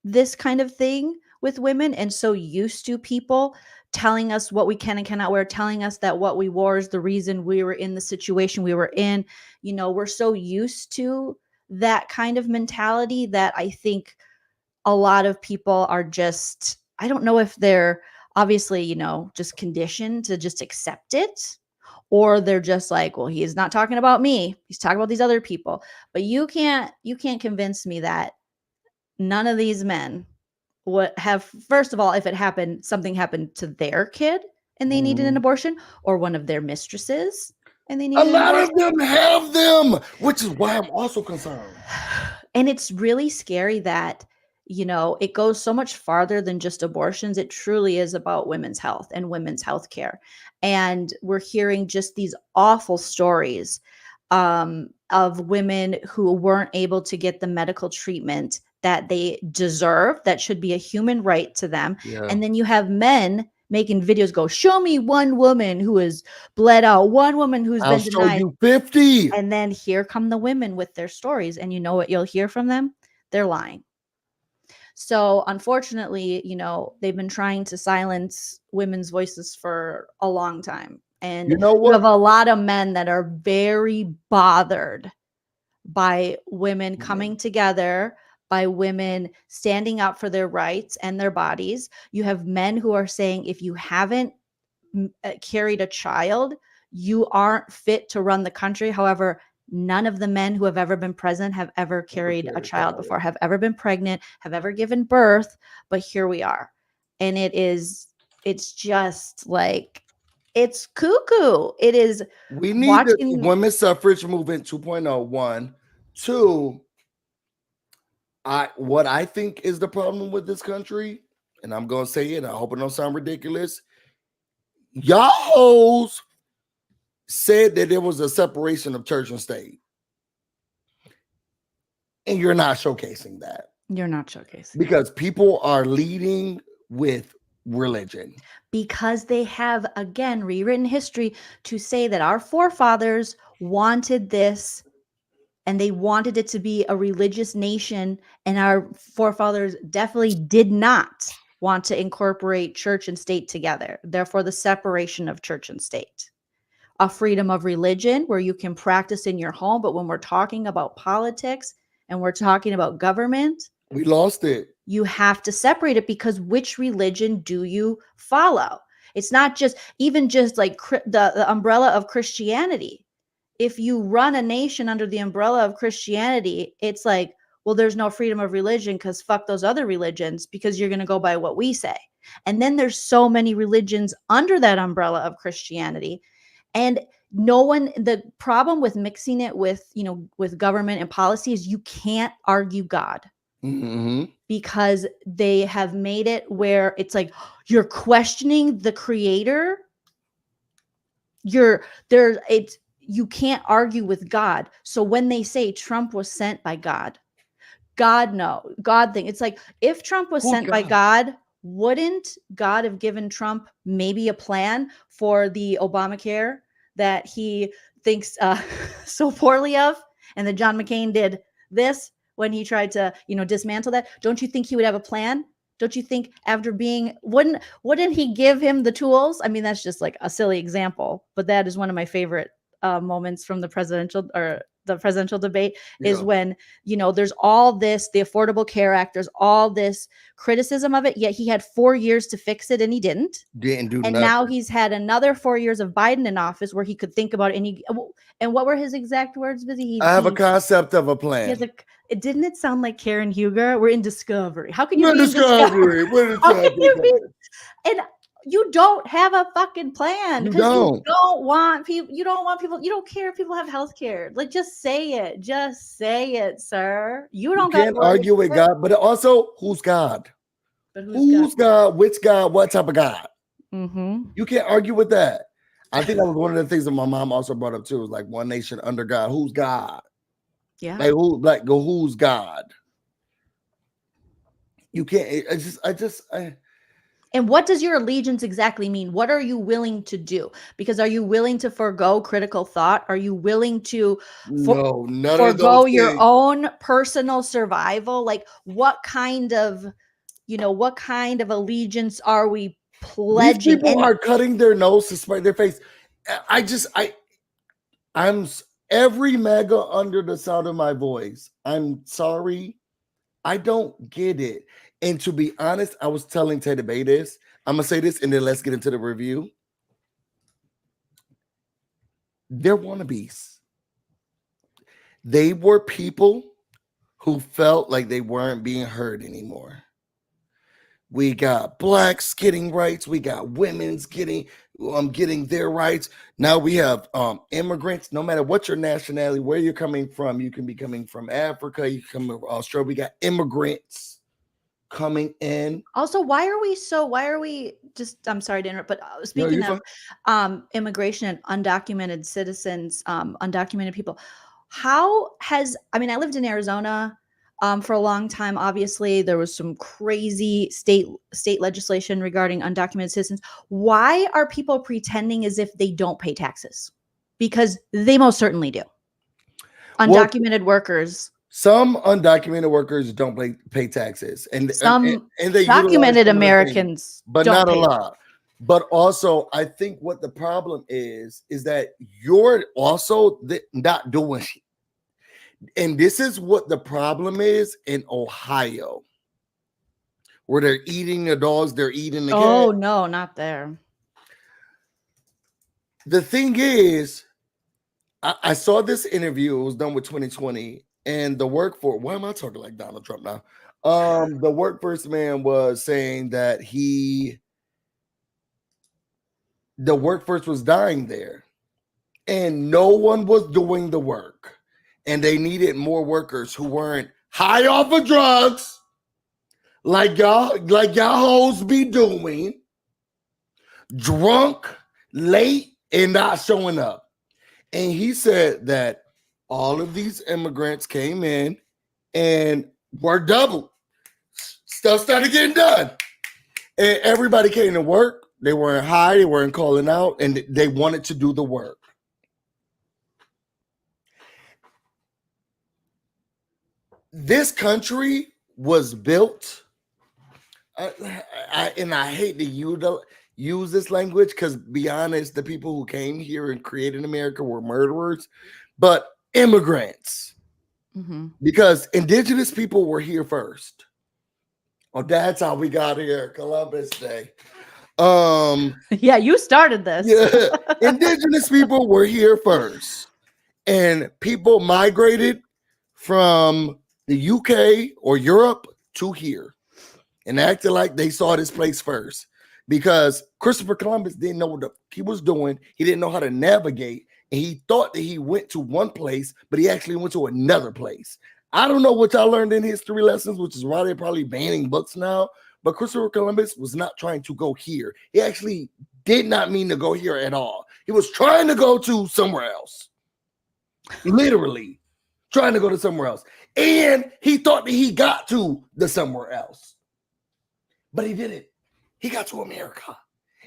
this kind of thing with women and so used to people telling us what we can and cannot wear, telling us that what we wore is the reason we were in the situation we were in. We're so used to that kind of mentality that I think a lot of people are just, I don't know if they're obviously, just conditioned to just accept it, or they're just like, well, he is not talking about me. He's talking about these other people. But you can't convince me that none of these men would have, first of all, if it happened, something happened to their kid and they needed an abortion, or one of their mistresses and they
A
needed an
lot
abortion.
of them have them, which is why I'm also concerned.
And it's really scary that, it goes so much farther than just abortions. It truly is about women's health and women's health care. And we're hearing just these awful stories of women who weren't able to get the medical treatment that they deserve, that should be a human right to them.
Yeah.
And then you have men making videos go, show me one woman who is bled out, one woman who's
I'll
been
show
denied.
you 50.
And then here come the women with their stories. And you know what you'll hear from them? They're lying. So unfortunately, they've been trying to silence women's voices for a long time. And
You know
you
what?
have a lot of men that are very bothered by women coming together, by women standing up for their rights and their bodies. You have men who are saying, if you haven't carried a child, you aren't fit to run the country. However, none of the men who have ever been president have ever carried a child before, have ever been pregnant, have ever given birth. But here we are. And it's just like, it's cuckoo. It is.
We need the women's suffrage movement 2.0. 1, 2. What I think is the problem with this country, and I'm gonna say it, I hope it don't sound ridiculous. Y'all hoes said that there was a separation of church and state. And you're not showcasing that.
You're not showcasing.
Because people are leading with religion.
Because they have, again, rewritten history to say that our forefathers wanted this and they wanted it to be a religious nation. And our forefathers definitely did not want to incorporate church and state together. Therefore, the separation of church and state. A freedom of religion where you can practice in your home. But when we're talking about politics and we're talking about government,
we lost it.
You have to separate it, because which religion do you follow? It's not just even just like the umbrella of Christianity. If you run a nation under the umbrella of Christianity, it's like, well, there's no freedom of religion because fuck those other religions, because you're going to go by what we say. And then there's so many religions under that umbrella of Christianity. And the problem with mixing it with, with government and policy is you can't argue God.
Mm-hmm.
Because they have made it where it's like you're questioning the creator. You can't argue with God. So when they say Trump was sent by God thing, it's like, if Trump was sent by God, wouldn't God have given Trump maybe a plan for the Obamacare that he thinks so poorly of, and that John McCain did this when he tried to, dismantle that? Don't you think he would have a plan? Don't you think after wouldn't he give him the tools? I mean, that's just like a silly example, but that is one of my favorite moments from the presidential debate is when, there's all this, the Affordable Care Act, there's all this criticism of it, yet he had 4 years to fix it and he didn't do and nothing. Now he's had another 4 years of Biden in office where he could think about it. And what were his exact words, Busy?
I have a concept of a plan.
Didn't it sound like Karen Huger? We're in Discovery. How can you
We're
be in Discovery?
We're
How can you be?
Discovery.
And you don't have a fucking plan
You
because you
don't.
don't want people. You don't want people. You don't care if people have health care. Like, just say it. Just say it, sir. You don't
can't
got
argue with God, but also who's God?
But
Who's God? Which God? What type of God?
Mm-hmm.
You can't argue with that. I think that was one of the things that my mom also brought up too. Was like one nation under God. Who's God?
Yeah.
Like who? Like who's God? You can't.
And what does your allegiance exactly mean? What are you willing to do? Because are you willing to forego critical thought? Are you willing to
no, none of
forego
those
your
things.
own personal survival? Like, what kind of allegiance are we pledging?
These people are cutting their nose to spite their face. I'm every MAGA under the sound of my voice. I'm sorry. I don't get it. And to be honest, I was telling Teddy Bay this. I'm going to say this and then let's get into the review. They're wannabes. They were people who felt like they weren't being heard anymore. We got blacks getting rights. We got women's getting their rights. Now we have immigrants. No matter what your nationality, where you're coming from, you can be coming from Africa. You come from Australia. We got immigrants coming in.
Also, why are we just, I'm sorry to interrupt, but speaking of immigration and undocumented citizens, undocumented people, I lived in Arizona for a long time. Obviously, there was some crazy state legislation regarding undocumented citizens. Why are people pretending as if they don't pay taxes? Because they most certainly do. Undocumented workers.
Some undocumented workers don't pay taxes, and they
documented Americans,
but not a lot. But also, I think what the problem is that you're also not doing it. And this is what the problem is in Ohio, where they're eating the dogs, they're eating the
Oh,
cat.
no, not there.
The thing is, I saw this interview. It was done with 2020, and the workforce. Why am I talking like Donald Trump now? The workforce man was saying that the workforce was dying there, and no one was doing the work. And they needed more workers who weren't high off of drugs, like y'all hoes be doing, drunk, late, and not showing up. And he said that all of these immigrants came in and were doubled. Stuff started getting done. And everybody came to work. They weren't high, they weren't calling out, and they wanted to do the work. This country was built, and I hate to use this language because, be honest, the people who came here and created America were murderers, but immigrants. Mm-hmm. Because indigenous people were here first. Oh, that's how we got here, Columbus Day.
Yeah, you started this.
Yeah, indigenous people were here first, and people migrated from the UK or Europe to here and acted like they saw this place first, because Christopher Columbus didn't know what he was doing. He didn't know how to navigate, and he thought that he went to one place, but he actually went to another place. I don't know what y'all learned in history lessons, which is why they're probably banning books now, but Christopher Columbus was not trying to go here. He actually did not mean to go here at all. He was trying to go to somewhere else. Literally trying to go to somewhere else. And he thought that he got to the somewhere else. But he didn't. He got to America.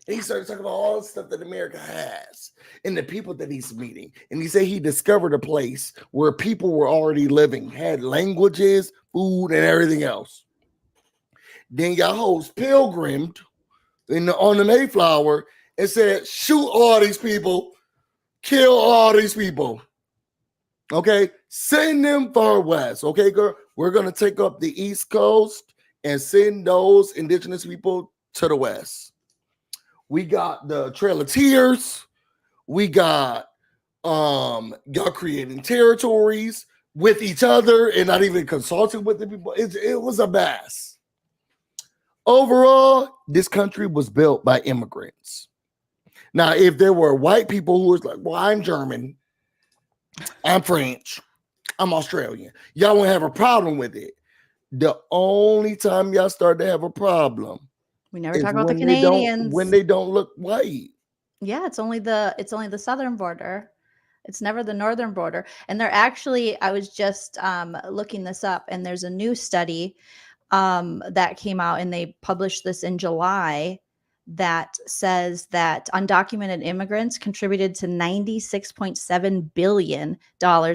And he started talking about all the stuff that America has and the people that he's meeting. And he said he discovered a place where people were already living, had languages, food, and everything else. Then y'all hoes pilgrimed on the Mayflower and said, shoot all these people, kill all these people. Okay, send them far west. Okay, girl, we're going to take up the East Coast and send those indigenous people to the west. We got the Trail of Tears. We got y'all creating territories. with each other and not even consulting with the people. It was a mess. Overall, this country was built by immigrants. Now, if there were white people who was like, well, I'm German, I'm French, I'm Australian, y'all won't have a problem with it. The only time y'all start to have a problem,
we never talk about the Canadians
when they don't look white.
Yeah, it's only the southern border. It's never the northern border. And they're actually, I was just looking this up, and there's a new study that came out, and they published this in July, that says that undocumented immigrants contributed to $96.7 billion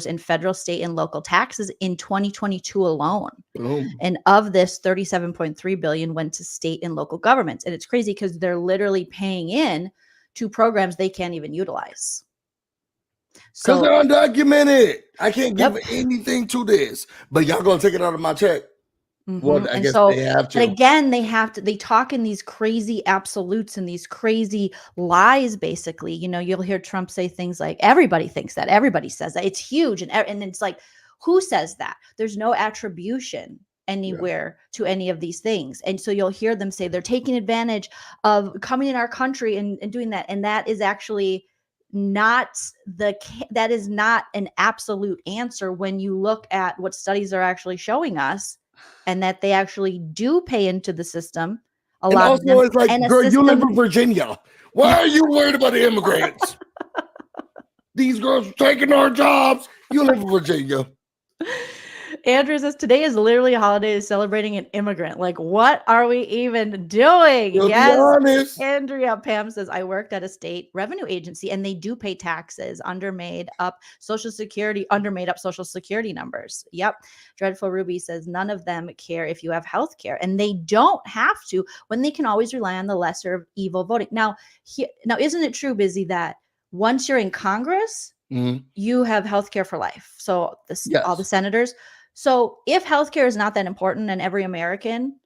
in federal, state, and local taxes in 2022 alone.
Boom.
And of this, 37.3 billion went to state and local governments. And it's crazy because they're literally paying in to programs they can't even utilize.
Because they're undocumented. I can't give anything to this, but y'all gonna take it out of my check. Well, I guess they have to.
But again, they talk in these crazy absolutes and these crazy lies, basically. You know, you'll hear Trump say things like, everybody thinks that, everybody says that, it's huge. And it's like, who says that? There's no attribution anywhere to any of these things. And so you'll hear them say they're taking advantage of coming in our country and doing that. And that is actually not that is not an absolute answer when you look at what studies are actually showing us, and that they actually do pay into the system. A lot of them.
It's like, girl, you live in Virginia. Why are you worried about the immigrants? These girls are taking our jobs. You live in Virginia.
Andrew says, today is literally a holiday celebrating an immigrant. Like, what are we even doing? Yes, Andrea. Pam says, I worked at a state revenue agency, and they do pay taxes, undermade up social security numbers. Yep. Dreadful Ruby says, none of them care if you have health care, and they don't have to when they can always rely on the lesser of evil voting. Now, isn't it true, Busy, that once you're in Congress, you have health care for life? So all the senators. So if healthcare is not that important, and every American,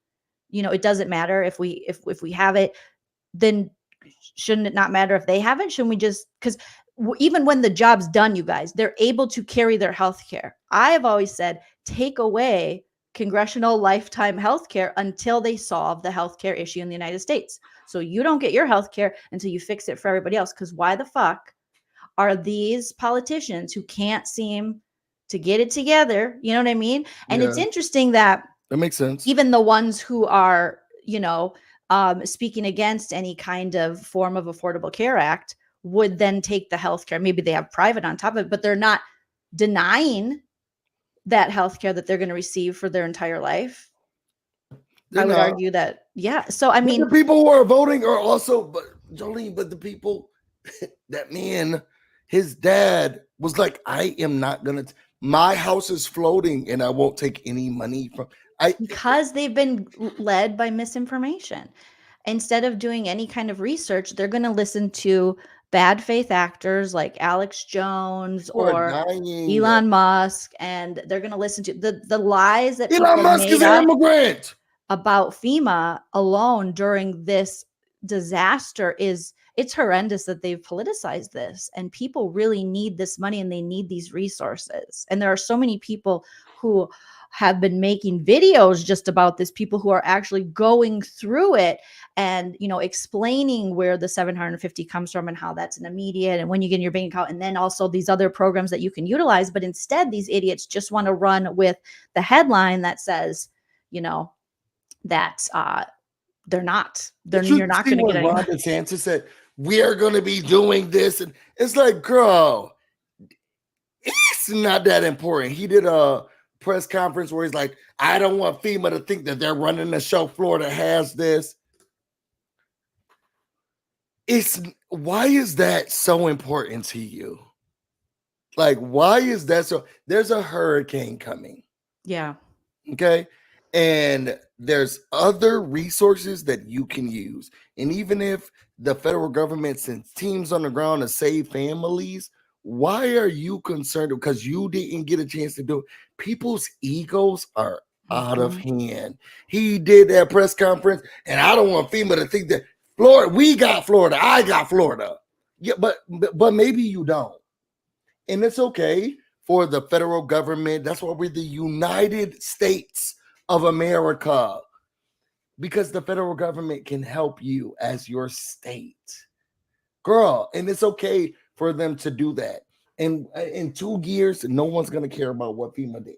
you know, it doesn't matter if we have it, then shouldn't it not matter if they have it? Shouldn't we just, because even when the job's done, you guys, they're able to carry their healthcare. I have always said, take away congressional lifetime healthcare until they solve the healthcare issue in the United States. So you don't get your healthcare until you fix it for everybody else. Because why the fuck are these politicians who can't seem to get it together? You know what I mean? And it's interesting that
makes sense.
Even the ones who are, you know, speaking against any kind of form of Affordable Care Act would then take the healthcare. Maybe they have private on top of it, but they're not denying that healthcare that they're going to receive for their entire life. I would argue that, So, I mean,
the people who are voting are also, but Joleen, but the people that his dad was like, I am not going to. My house is floating, and I won't take any money from.
Because they've been led by misinformation. Instead of doing any kind of research, they're going to listen to bad faith actors like Alex Jones or Elon Musk, and they're going to listen to the lies that
Elon Musk is an immigrant
about FEMA alone during this disaster. It's horrendous that they've politicized this, and people really need this money, and they need these resources. And there are so many people who have been making videos just about this, people who are actually going through it and, you know, explaining where the 750 comes from and how that's an immediate and when you get in your bank account, and then also these other programs that you can utilize. But instead, these idiots just want to run with the headline that says, you know, that you're not going to get any.
Ron DeSantis said, we are going to be doing this. And it's like, girl, it's not that important. He did a press conference where he's like, I don't want FEMA to think that they're running the show. Florida has this. Why is that so important to you? Like, why is that so? There's a hurricane coming.
Yeah.
Okay. And there's other resources that you can use. And even if the federal government sends teams on the ground to save families, why are you concerned? Because you didn't get a chance to do it. People's egos are out of hand. He did that press conference, and I don't want FEMA to think that we got Florida. I got Florida. Yeah, but maybe you don't. And it's okay for the federal government. That's why we're the United States of America, because the federal government can help you as your state, girl. And it's okay for them to do that. And in 2 years, no one's going to care about what FEMA did.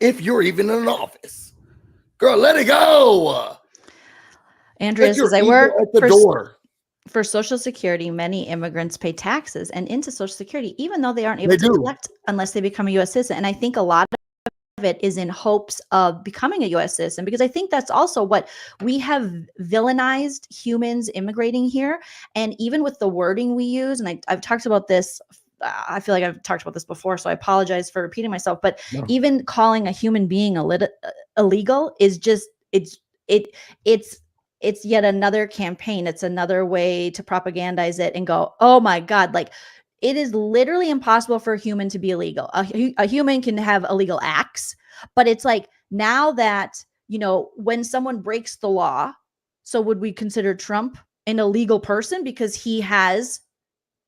If you're even in office, girl, let it go.
Andrea says, I work for Social Security. Many immigrants pay taxes and into Social Security, even though they aren't able to collect unless they become a U.S. citizen. And I think a lot of it is in hopes of becoming a U.S. citizen, because I think that's also what we have villainized humans immigrating here. And even with the wording we use, and I've talked about this, I feel like I've talked about this before, so I apologize for repeating myself, but even calling a human being illegal is just, it's yet another campaign. It's another way to propagandize it and go, oh my God, like it is literally impossible for a human to be illegal. A human can have illegal acts, but it's like, now that, you know, when someone breaks the law, so would we consider Trump an illegal person because he has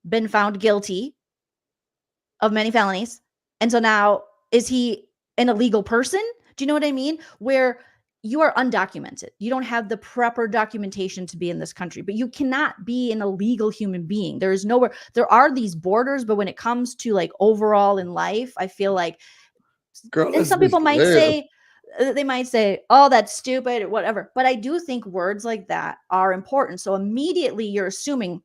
been found guilty of many felonies? And so now, is he an illegal person? Do you know what I mean? Where you are undocumented. You don't have the proper documentation to be in this country, but you cannot be an illegal human being. There is nowhere, there are these borders, but when it comes to like overall in life, I feel like, and some people might say, they might say, oh, that's stupid or whatever. But I do think words like that are important. So immediately you're assuming,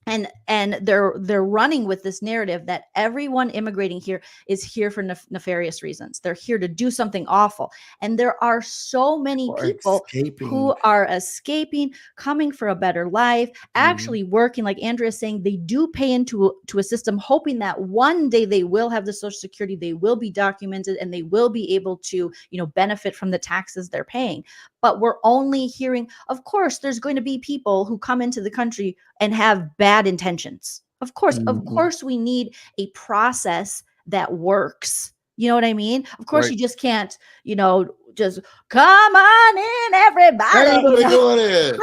and they're running with this narrative that everyone immigrating here is here for nefarious reasons. They're here to do something awful. And there are so many people who are escaping, coming for a better life, actually working, like Andrea is saying, they do pay into a system, hoping that one day they will have the Social Security, they will be documented, and they will be able to, you know, benefit from the taxes they're paying. But we're only hearing, of course, there's going to be people who come into the country and have bad intentions. Of course, we need a process that works. You know what I mean? Of course, you just can't, you know, just come on in, everybody. You know?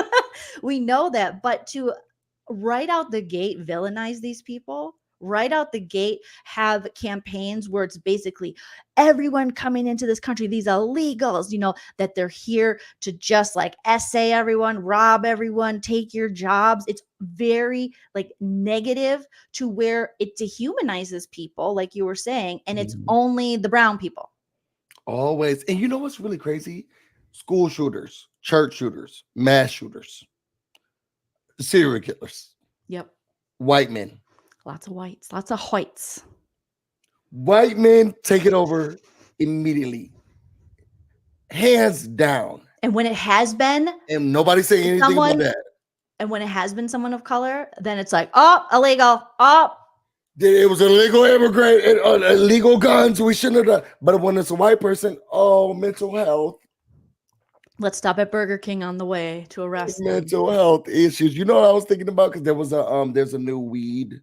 We know that, but to right out the gate villainize these people, right out the gate have campaigns where it's basically everyone coming into this country, these illegals, you know, that they're here to just like essay everyone, rob everyone, take your jobs. It's very like negative, to where it dehumanizes people, like you were saying, and it's only the brown people.
Always. And you know what's really crazy? School shooters, church shooters, mass shooters, serial killers.
Yep.
White men.
Lots of whites, lots of whites.
White men take it over immediately. Hands down.
And when it has been,
and nobody say anything about that.
And when it has been someone of color, then it's like, oh, illegal. Oh,
it was an illegal immigrant and illegal guns. We shouldn't have done. But when it's a white person, oh, mental health.
Let's stop at Burger King on the way to arrest
mental health issues. You know what I was thinking about? Because there was there's a new weed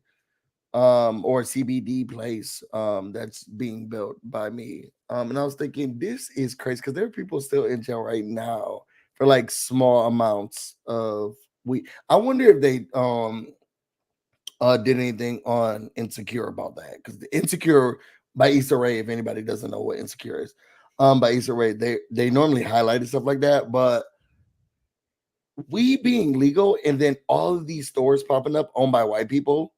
or CBD place that's being built by me. And I was thinking, this is crazy, because there are people still in jail right now for like small amounts of weed. I wonder if they did anything on Insecure about that, because the Insecure by Issa Rae, if anybody doesn't know what Insecure is, by Issa Rae, they normally highlighted stuff like that, but we being legal and then all of these stores popping up owned by white people,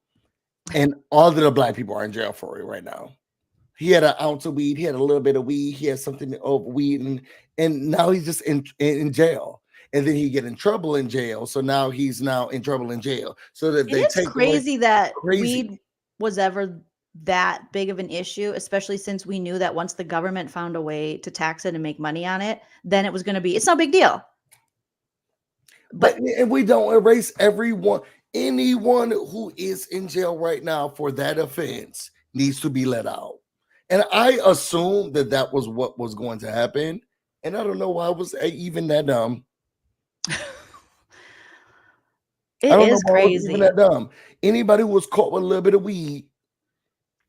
and all of the black people are in jail for it right now. He had an ounce of weed, he had a little bit of weed, he had something of weed, and now he's just in jail. And then he get in trouble in jail, so now he's in trouble in jail. So that
it's crazy that weed was ever that big of an issue, especially since we knew that once the government found a way to tax it and make money on it, then it was going to be, it's no big deal.
But and we don't erase anyone who is in jail right now for that offense needs to be let out. And I assumed that was what was going to happen. And I don't know why I was even that dumb.
It is crazy.
Even that dumb. Anybody who was caught with a little bit of weed,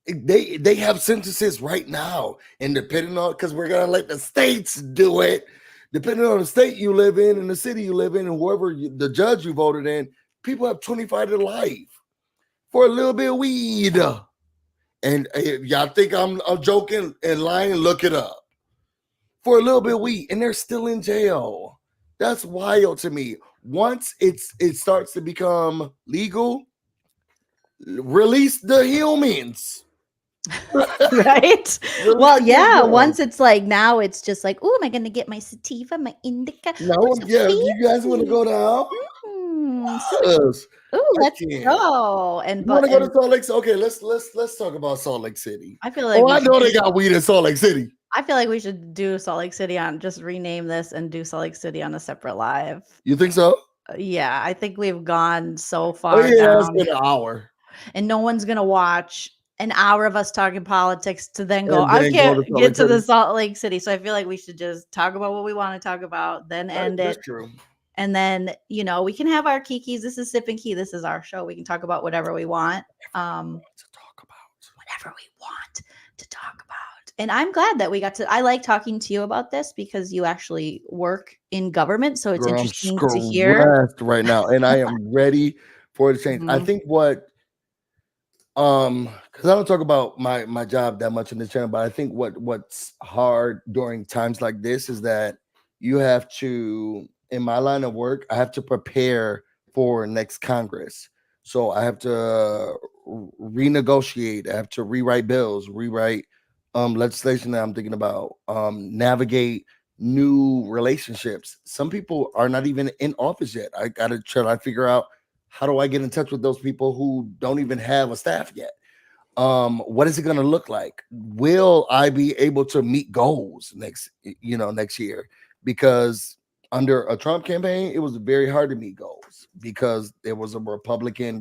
they have sentences right now. And depending on, because we're going to let the states do it, depending on the state you live in and the city you live in and whoever the judge you voted in, people have 25 to life for a little bit of weed. And y'all think I'm joking and lying? Look it up. For a little bit of weed, and they're still in jail. That's wild to me. Once it starts to become legal, release the humans.
Right? Well, yeah. Once it's like now, it's just like, oh, am I going to get my sativa, my indica?
No, yeah. You guys want to go down?
Let's go. And
you want to go to Salt Lake? Okay, let's talk about Salt Lake City.
I feel like
I know they got weed in Salt Lake City.
I feel like we should do Salt Lake City just rename this and do Salt Lake City on a separate live.
You think so?
Yeah, I think we've gone so far
down.
It's
been an hour.
And no one's going to watch an hour of us talking politics to then go, I can't get to the Salt Lake City. So I feel like we should just talk about what we want to talk about, then end it.
That's true.
And then, we can have our kikis. This is Sip and Key. This is our show. We can talk about whatever we want. Whatever we want to talk about. And I'm glad that we got to. I like talking to you about this because you actually work in government, so it's interesting to hear
right now. And I am ready for the change. I think because I don't talk about my job that much in the channel, but I think what's hard during times like this is that you have to, in my line of work, I have to prepare for next Congress. So I have to renegotiate. I have to rewrite bills, rewrite legislation that I'm thinking about, navigate new relationships. Some people are not even in office yet. I got to try to figure out, how do I get in touch with those people who don't even have a staff yet? What is it going to look like? Will I be able to meet goals next year? Because under a Trump campaign, it was very hard to meet goals because there was a Republican.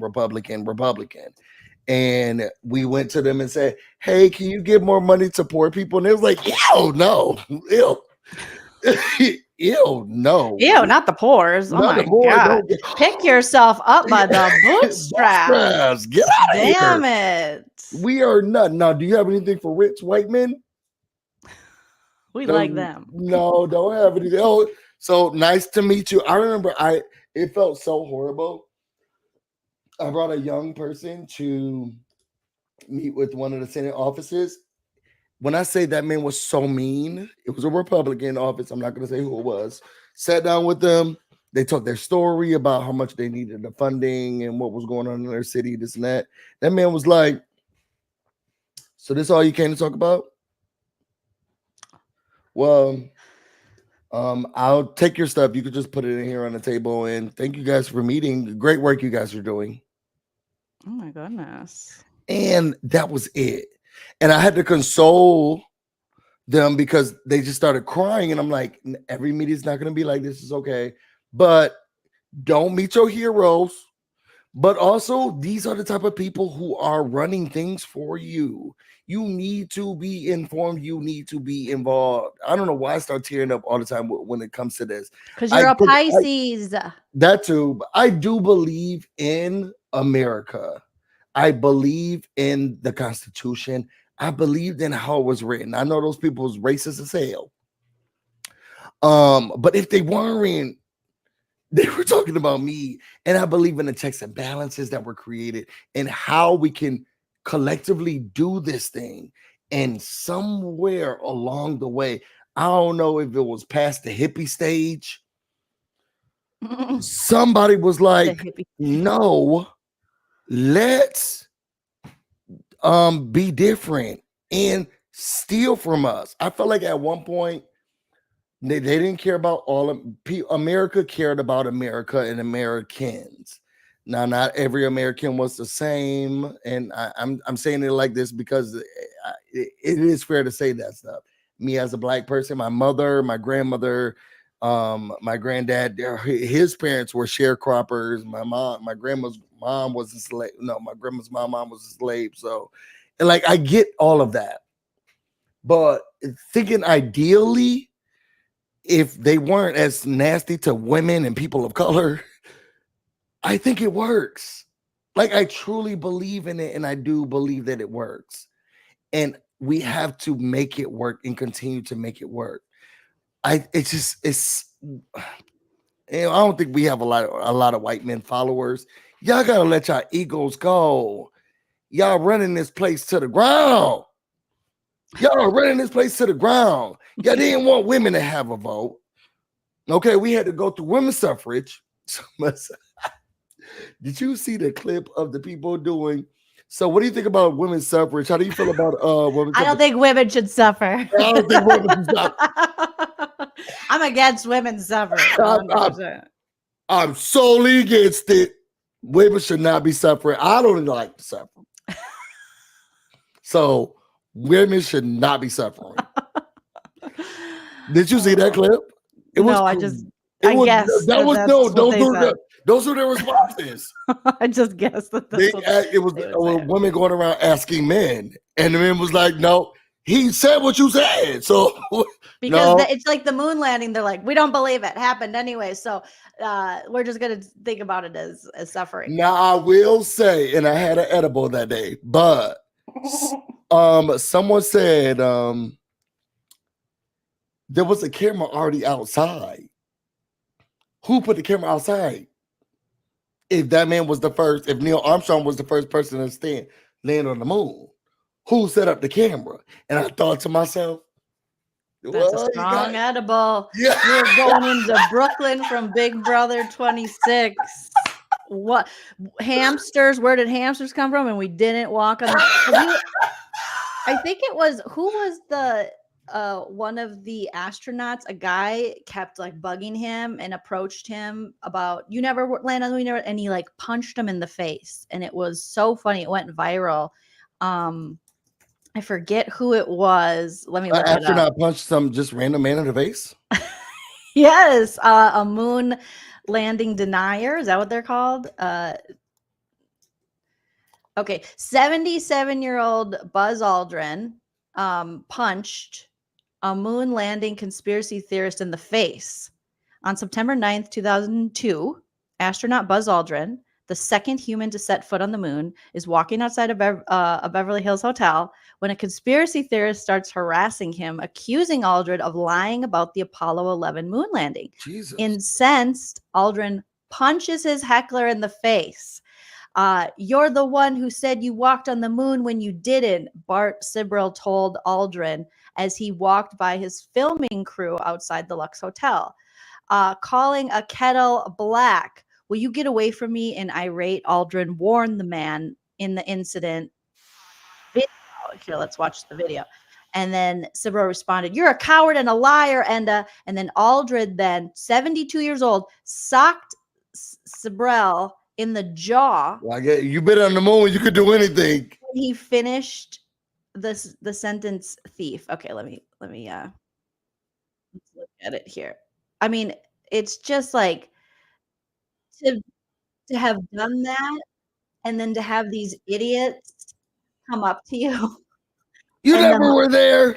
And we went to them and said, hey, can you give more money to poor people? And it was like, ew, no. Ew, no.
Ew, not the pores. Oh my God. Pick yourself up by the bootstraps.
Get out of here.
Damn it.
We are not. Now, do you have anything for rich white men?
We like them.
No, don't have anything. Oh, so nice to meet you. I remember it felt so horrible. I brought a young person to meet with one of the Senate offices. When I say that man was so mean, it was a Republican office. I'm not going to say who it was. Sat down with them. They told their story about how much they needed the funding and what was going on in their city, this and that. That man was like, so this is all you came to talk about? Well, I'll take your stuff. You could just put it in here on the table. And thank you guys for meeting. Great work you guys are doing.
Oh my goodness.
And that was it. And I had to console them because they just started crying. And I'm like, every meeting is not going to be like this. Is okay. But don't meet your heroes. But also, these are the type of people who are running things for you. You need to be informed. You need to be involved. I don't know why I start tearing up all the time when it comes to this.
Because you're a Pisces.
That too. But I do believe in America. I believe in the Constitution. I believed in how it was written. I know those people was racist as hell. But if they weren't, they were talking about me. And I believe in the checks and balances that were created and how we can collectively do this thing. And somewhere along the way, I don't know if it was past the hippie stage, somebody was like, no, let's be different and steal from us. I felt like at one point they didn't care about all of America. Cared about America and Americans. Now, not every American was the same, and I'm saying it like this because it is fair to say that stuff. Me as a black person, my mother, my grandmother, my granddad, his parents were sharecroppers. My grandma's mom was a slave. No, my grandma's mom was a slave. So, and like I get all of that, but thinking ideally, if they weren't as nasty to women and people of color, I think it works. Like I truly believe in it, and I do believe that it works. And we have to make it work and continue to make it work. I don't think we have a lot of white men followers. Y'all gotta let y'all egos go. y'all running this place to the ground. Y'all running this place to the ground. Y'all didn't want women to have a vote. Okay, we had to go through women's suffrage. Did you see the clip of the people doing? So, what do you think about women's suffrage? How do you feel about women's
I don't
suffrage?
think women should suffer.
I don't think women should suffer.
I'm against women's suffrage. 100%.
I'm solely against it. Women should not be suffering. I don't like to suffer. So, women should not be suffering. Did you see that clip? It was
No,
cool.
I guess
that was
that's
no.
what they said.
Those are their responses.
I just guessed that that's
It was women going around asking men, and the men was like, "No, he said what you said." So
because it's like the moon landing. They're like, we don't believe it happened anyway. So we're just gonna think about it as suffering.
Now I will say, and I had an edible that day, but someone said there was a camera already outside. Who put the camera outside? If that man was the first, if Neil Armstrong was the first person to land on the moon, who set up the camera? And I thought to myself,
that's a strong edible.
Yeah.
You're going into Brooklyn from Big Brother 26. What hamsters? Where did hamsters come from? And we didn't walk on. I think it was who was the one of the astronauts, a guy kept like bugging him and approached him about you never land on the moon, and he like punched him in the face, and it was so funny. It went viral. I forget who it was. Let me look it up.
Astronaut punched some just random man in the face.
Yes, a moon landing denier. Is that what they're called? Okay, 77-year-old Buzz Aldrin punched a moon landing conspiracy theorist in the face. On September 9th, 2002, astronaut Buzz Aldrin, the second human to set foot on the moon, is walking outside of a Beverly Hills hotel when a conspiracy theorist starts harassing him, accusing Aldrin of lying about the Apollo 11 moon landing.
Jesus.
Incensed, Aldrin punches his heckler in the face. You're the one who said you walked on the moon when you didn't, Bart Sibrel told Aldrin as he walked by his filming crew outside the Lux Hotel. Calling a kettle black. Will you get away from me? An irate Aldrin warned the man in the incident. Here, let's watch the video. And then Sibrel responded, "You're a coward and a liar." And then Aldrin, then 72 years old, socked Sibrel in the jaw.
Like you been on the moon, you could do anything.
He finished the sentence thief. Okay, let me let's look at it here. I mean, it's just like to have done that and then to have these idiots come up to you.
You never were there.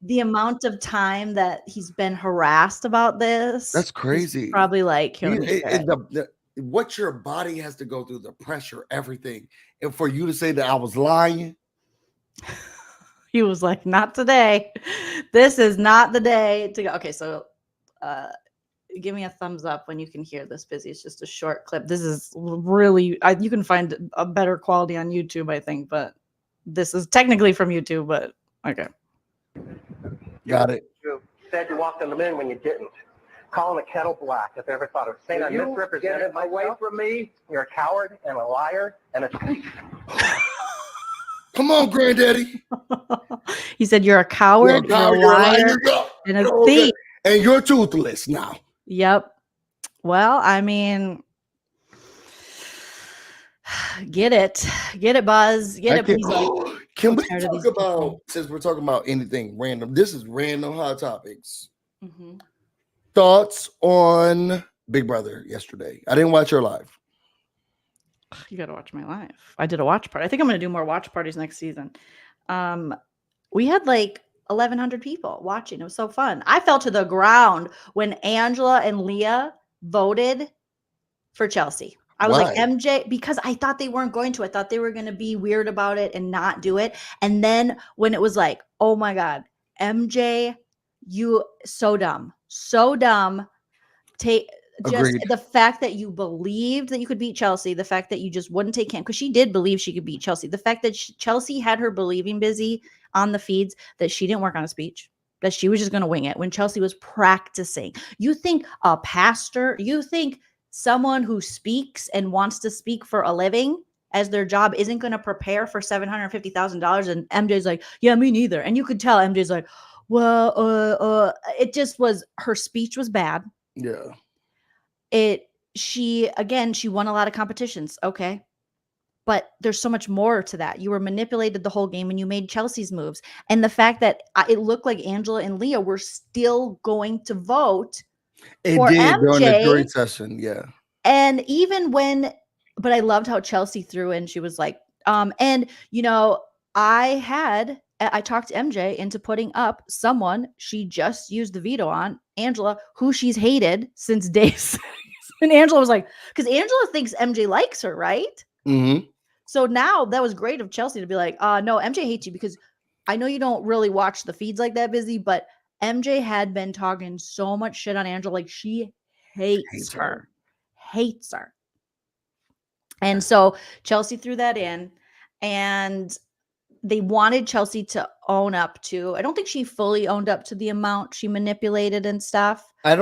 The amount of time that he's been harassed about this.
That's crazy.
Probably like
what your body has to go through, the pressure, everything. And for you to say that I was lying.
He was like, not today. This is not the day to go. Okay, so give me a thumbs up when you can hear this, Busy. It's just a short clip. This is really, you can find a better quality on YouTube, I think, but this is technically from YouTube, but okay.
Got it.
You said you walked on the moon when you didn't. Calling a kettle black, if ever thought of saying I misrepresented myself. Away from me. You're a coward and a liar and a thief.
Come on, Granddaddy.
He said you're a coward, and a liar, and a thief.
And you're toothless now.
Yep. Well, I mean, get it, Buzz, get it.
Can we talk about, since we're talking about anything random, this is random hot topics. Mm-hmm. Thoughts on Big Brother yesterday? I didn't watch your live.
You got to watch my live. I did a watch party. I think I'm going to do more watch parties next season. We had like 1,100 people watching. It was so fun. I fell to the ground when Angela and Leah voted for Chelsea. I was like, MJ, because I thought they weren't going to. I thought they were going to be weird about it and not do it. And then when it was like, oh my God, MJ, you so dumb. just
Agreed.
the fact that you believed that you could beat Chelsea, the fact that you just wouldn't take Cam, because she did believe she could beat Chelsea. The fact that Chelsea had her believing busy on the feeds that she didn't work on a speech, that she was just going to wing it when Chelsea was practicing. You think a pastor, you think someone who speaks and wants to speak for a living as their job isn't going to prepare for $750,000? And MJ's like, yeah, me neither. And you could tell MJ's like, well, it just was, her speech was bad.
Yeah.
She won a lot of competitions. Okay. But there's so much more to that. You were manipulated the whole game and you made Chelsea's moves. And the fact that it looked like Angela and Leah were still going to vote for
did during the jury
MJ.
session. Yeah.
And even but I loved how Chelsea threw in. She was like, and you know, I talked MJ into putting up someone she just used the veto on, Angela, who she's hated since days. And Angela was like, because Angela thinks MJ likes her, right?
Mm-hmm.
So now that was great of Chelsea to be like, no, MJ hates you because I know you don't really watch the feeds like that busy, but MJ had been talking so much shit on Angela. Like she hates her. And so Chelsea threw that in, and they wanted Chelsea to own up to, I don't think she fully owned up to the amount she manipulated and stuff.
I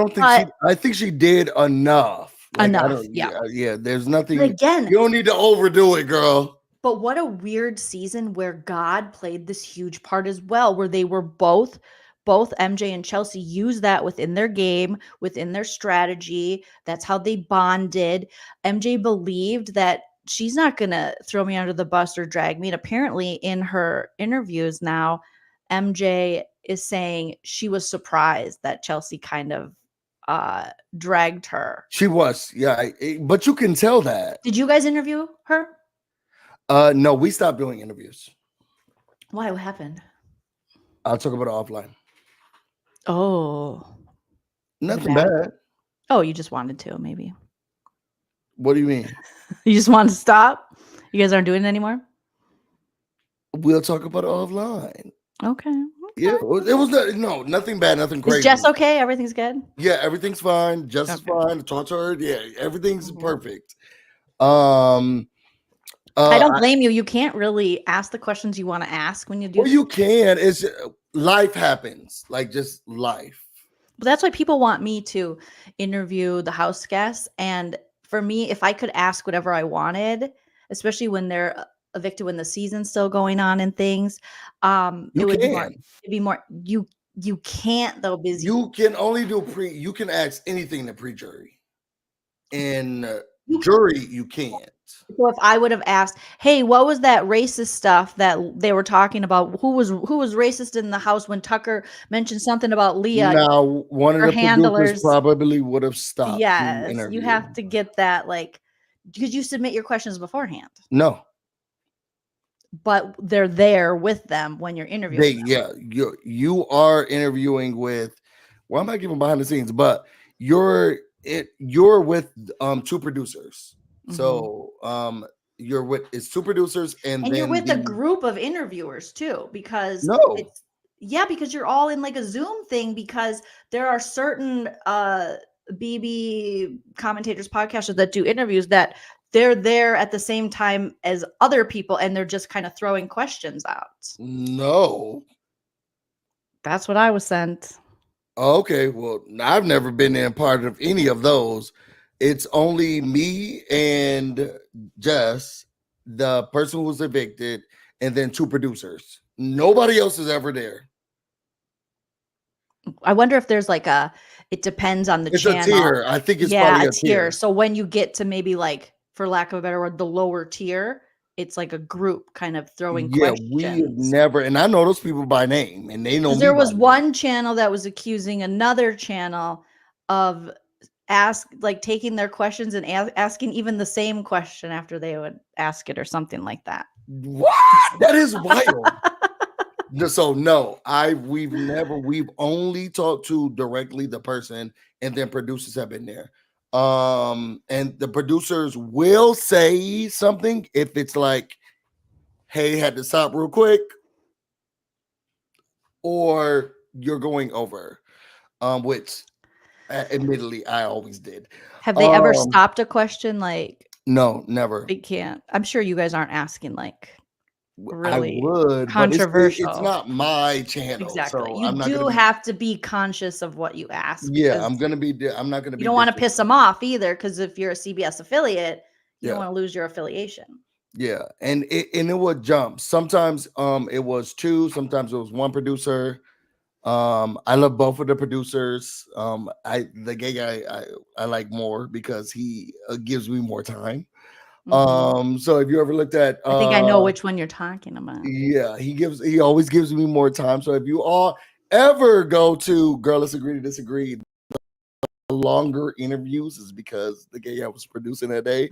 think she did enough. Like,
enough. Yeah.
There's nothing.
But again,
you don't need to overdo it, girl.
But what a weird season where God played this huge part as well, where they were both MJ and Chelsea used that within their game, within their strategy. That's how they bonded. MJ believed that she's not going to throw me under the bus or drag me. And apparently in her interviews now, MJ is saying she was surprised that Chelsea kind of dragged her.
She was, yeah. But you can tell that.
Did you guys interview her?
No, we stopped doing interviews.
Why? What happened?
I'll talk about it offline.
Oh.
Nothing bad.
Oh, you just wanted to, maybe.
What do you mean?
You just wanted to stop? You guys aren't doing it anymore?
We'll talk about it offline.
Okay.
Yeah, it was nothing bad, nothing crazy.
Is Jess okay? Everything's good?
Yeah, everything's fine. Jess is fine. Talk to her. Yeah, everything's perfect. I
don't blame you. You can't really ask the questions you want to ask when you do.
Well, you can. It's life happens, like just life.
But that's why people want me to interview the house guests. And for me, if I could ask whatever I wanted, especially when they're evicted, when the season's still going on and things, it'd be more. You can't though, busy.
You can only do you can ask anything in the pre-jury. In jury, you can't.
So if I would have asked, hey, what was that racist stuff that they were talking about? Who was racist in the house when Tucker mentioned something about Leah?
Now, one of the producers probably would have stopped.
Yes, you have to get that, like, because you submit your questions beforehand.
No.
But they're there with them when you're interviewing.
You are interviewing with. Well, I'm not giving behind the scenes, but you're with two producers. Mm-hmm. So you're with two producers, and then
you're with a group of interviewers too, because because you're all in like a Zoom thing, because there are certain BB commentators, podcasters that do interviews that they're there at the same time as other people, and they're just kind of throwing questions out.
No.
That's what I was sent.
Okay, well, I've never been in part of any of those. It's only me and Jess, the person who was evicted, and then two producers. Nobody else is ever there.
I wonder if there's like it depends on the channel.
It's a tier. I think it's probably a tier.
So when you get to maybe, like, for lack of a better word, the lower tier, it's like a group kind of throwing questions.
We never, and I know those people by name, and they know me.
There was one channel that was accusing another channel of taking their questions and asking even the same question after they would ask it or something like that.
What? That is wild. So no, we've only talked to directly the person, and then producers have been there. And the producers will say something if it's like, hey, had to stop real quick, or you're going over, which Admittedly, I always did.
Have they ever stopped a question like?
No, never.
We can't. I'm sure you guys aren't asking like
I
really
would, but it's
controversial.
not my channel,
Exactly.
so
You
I'm not
do
gonna be.
have to be conscious of what you ask.
Yeah,
because
I'm not gonna be.
You don't want to piss them off either, because if you're a CBS affiliate, you
Yeah.
don't want to lose your affiliation.
Yeah, and it would jump. Sometimes it was two, sometimes it was one producer. I love both of the producers. The gay guy I like more because he gives me more time. So if you ever looked at
I think I know which one you're talking about.
Yeah, he always gives me more time. So if you all ever go to Girl Let's Agree to Disagree, the longer interviews is because the gay guy was producing that day.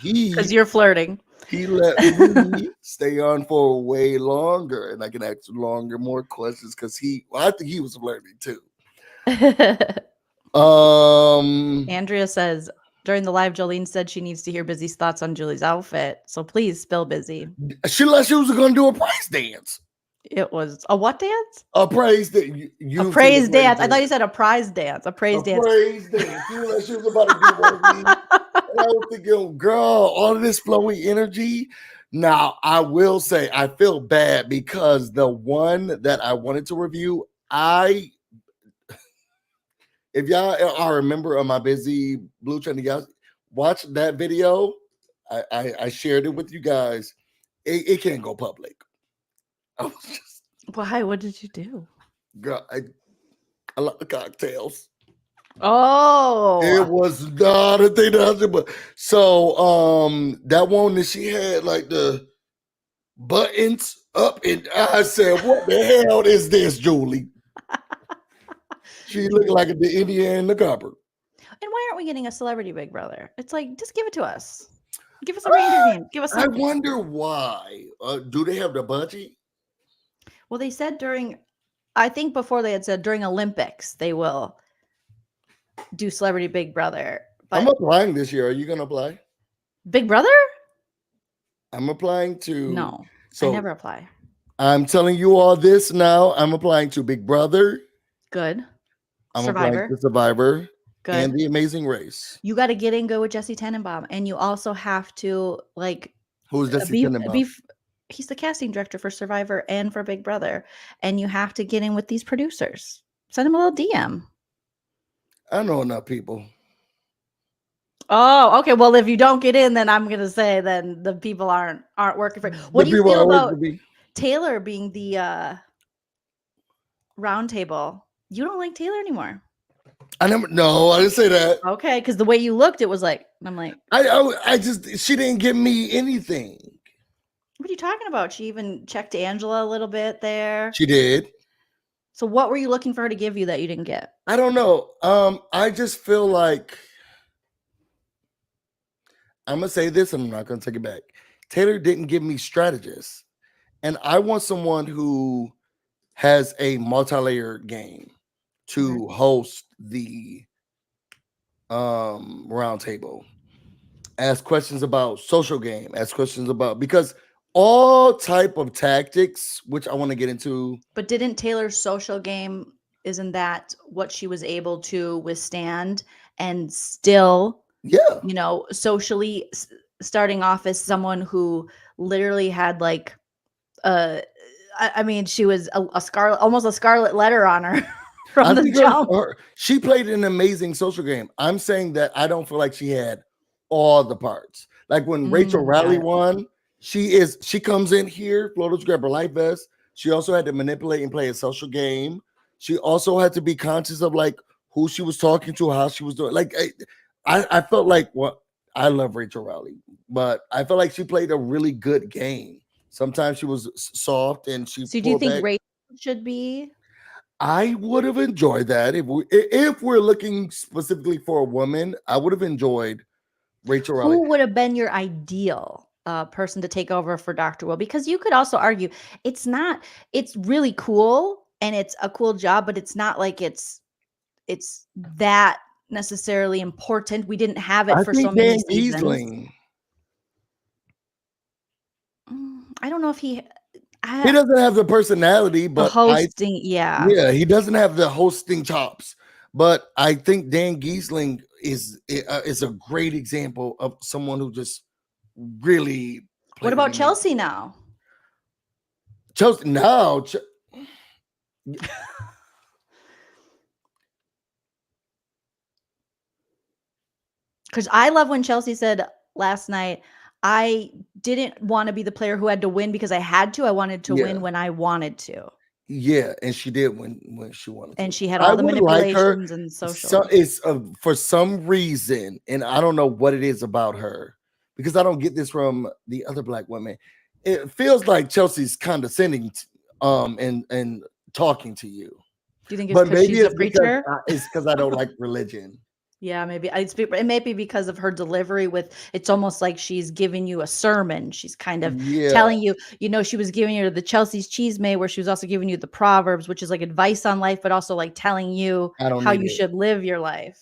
Because you're flirting.
He let me stay on for way longer, and I can ask more questions because I think he was flirting too.
Andrea says during the live, Jolene said she needs to hear Busy's thoughts on Julie's outfit. So please spill Busy.
She was going to do a praise dance.
It was a what dance?
A praise dance.
A praise dance. I thought you said a prize dance. A praise dance.
Praise dance. She was about to do one of these. And I was thinking, girl, all of this flowy energy. Now, I will say I feel bad because the one that I wanted to review, if y'all are a member of my Busy Blue channel, y'all watch that video. I shared it with you guys. It can't go public. I was just,
why? What did you do?
Girl, I love the cocktails.
Oh,
it was not a thing that I did, but so that one that she had like the buttons up, and I said, "What the hell is this, Julie?" She looked like the Indian in the cupboard.
And why aren't we getting a celebrity Big Brother? It's like, just give it to us. Give us a reindeer game. Give us something.
I wonder why. Do they have the budget?
Well, they said I think before they had said during Olympics, they will do Celebrity Big Brother. But
I'm applying this year. Are you going to apply?
Big Brother?
I'm applying to.
No, I never apply.
I'm telling you all this now. I'm applying to Big Brother.
Good.
I'm
Survivor.
applying to Survivor.
Good.
And The Amazing Race.
You got to get in good with Jesse Tenenbaum. And you also have to
Who's Jesse Tenenbaum?
He's the casting director for Survivor and for Big Brother. And you have to get in with these producers. Send him a little DM.
I know enough people.
Oh, okay. Well, if you don't get in, then I'm gonna say then the people aren't working for you. What do you feel about Taylor being the round table? You don't like Taylor anymore.
No, I didn't say that.
Okay, because the way you looked, it was like, I'm like,
she didn't give me anything.
What are you talking about? She even checked Angela a little bit there.
She did.
So what were you looking for her to give you that you didn't get?
I don't know. I just feel like I'm gonna say this, and I'm not gonna take it back. Taylor didn't give me strategists, and I want someone who has a multi-layered game to host the round table. Ask questions about social game. Ask questions about, because all type of tactics, which I want to get into.
But didn't Taylor's social game, isn't that what she was able to withstand and still, socially starting off as someone who literally had like, she was almost a scarlet letter on her from the jump.
She played an amazing social game. I'm saying that I don't feel like she had all the parts. Like when Rachel Riley won, she comes in here, floaters, grab her life vest. She also had to manipulate and play a social game. She also had to be conscious of like who she was talking to, how she was doing. Like I felt like I love Rachel Riley, but I felt like she played a really good game. Sometimes she was soft and she.
So do you think Rachel should be?
I would have enjoyed that if we're looking specifically for a woman. I would have enjoyed Rachel Riley.
Who would have been your ideal person to take over for Dr. Will? Because you could also argue it's really cool and it's a cool job, but it's not like it's that necessarily important. We didn't have it for so many seasons. I don't know if he
doesn't have the personality, but
hosting. Yeah,
he doesn't have the hosting chops. But I think Dan Giesling is a great example of someone who just really.
What about Chelsea now?
Chelsea now.
Because I love when Chelsea said last night, I didn't want to be the player who had to win because I had to. I wanted to win when I wanted to.
Yeah, and she did when she wanted to.
And she had all the manipulations and social.
So it's for some reason, and I don't know what it is about her, because I don't get this from the other black women. It feels like Chelsea's condescending and talking to you.
Do you think it's because she's a preacher?
It's because I don't like religion.
Yeah, maybe it may be because of her delivery with, it's almost like she's giving you a sermon. She's kind of telling you, she was giving you the Chelsea's Cheese May, where she was also giving you the Proverbs, which is like advice on life, but also like telling you how you should live your life.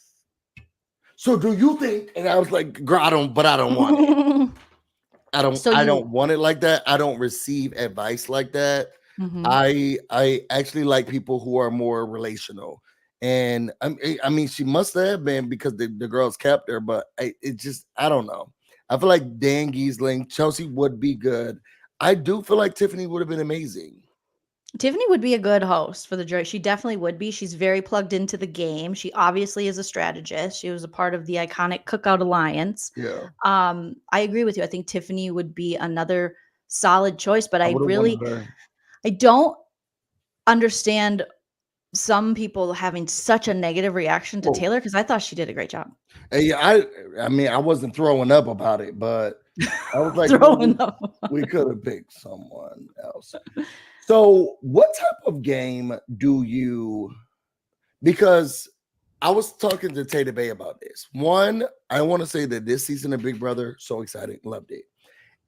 So
do you think, and I was like, girl, I don't want it. I don't want it like that. I don't receive advice like that. Mm-hmm. I actually like people who are more relational. And I mean, she must have been, because the girls kept her, but I don't know. I feel like Dan Giesling, Chelsea would be good. I do feel like Tiffany would have been amazing.
Tiffany would be a good host for the jury. She definitely would be. She's very plugged into the game. She obviously is a strategist. She was a part of the iconic Cookout Alliance.
Yeah.
I agree with you. I think Tiffany would be another solid choice, but I don't understand some people having such a negative reaction to Taylor, because I thought she did a great job.
Hey, I mean, I wasn't throwing up about it, but I was like, we could have picked someone else. So what type of game do you, because I was talking to Tay Bay about this. One, I want to say that this season of Big Brother, so excited, loved it.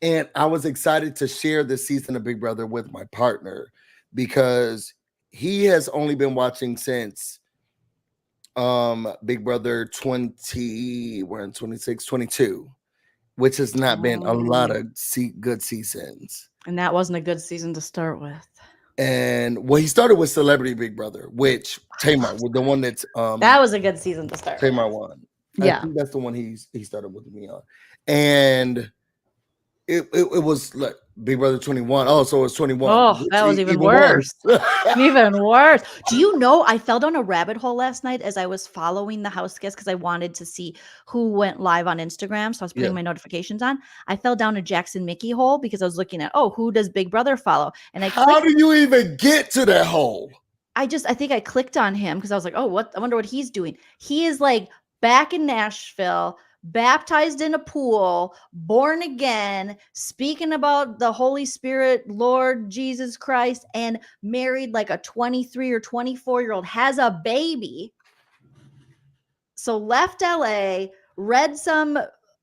And I was excited to share this season of Big Brother with my partner, because he has only been watching since Big Brother 20, we're in 26, 22, which has not been a lot of good seasons.
And that wasn't a good season to start with.
And he started with Celebrity Big Brother, which Tamar, the one that's
that was a good season to start.
Tamar won.
Yeah,
I think that's the one he started with me on. And it was like Big Brother 21. Oh, so it was 21.
Oh, that was even worse. Even worse. Do you know, I fell down a rabbit hole last night as I was following the house guests, because I wanted to see who went live on Instagram. So I was putting my notifications on. I fell down a Jackson Mickey hole because I was looking at, who does Big Brother follow? And
how do you even get to that hole?
I think I clicked on him because I was like, I wonder what he's doing. He is like back in Nashville, baptized in a pool, born again, speaking about the Holy Spirit, Lord Jesus Christ, and married like a 23 or 24-year-old, has a baby. So left LA, read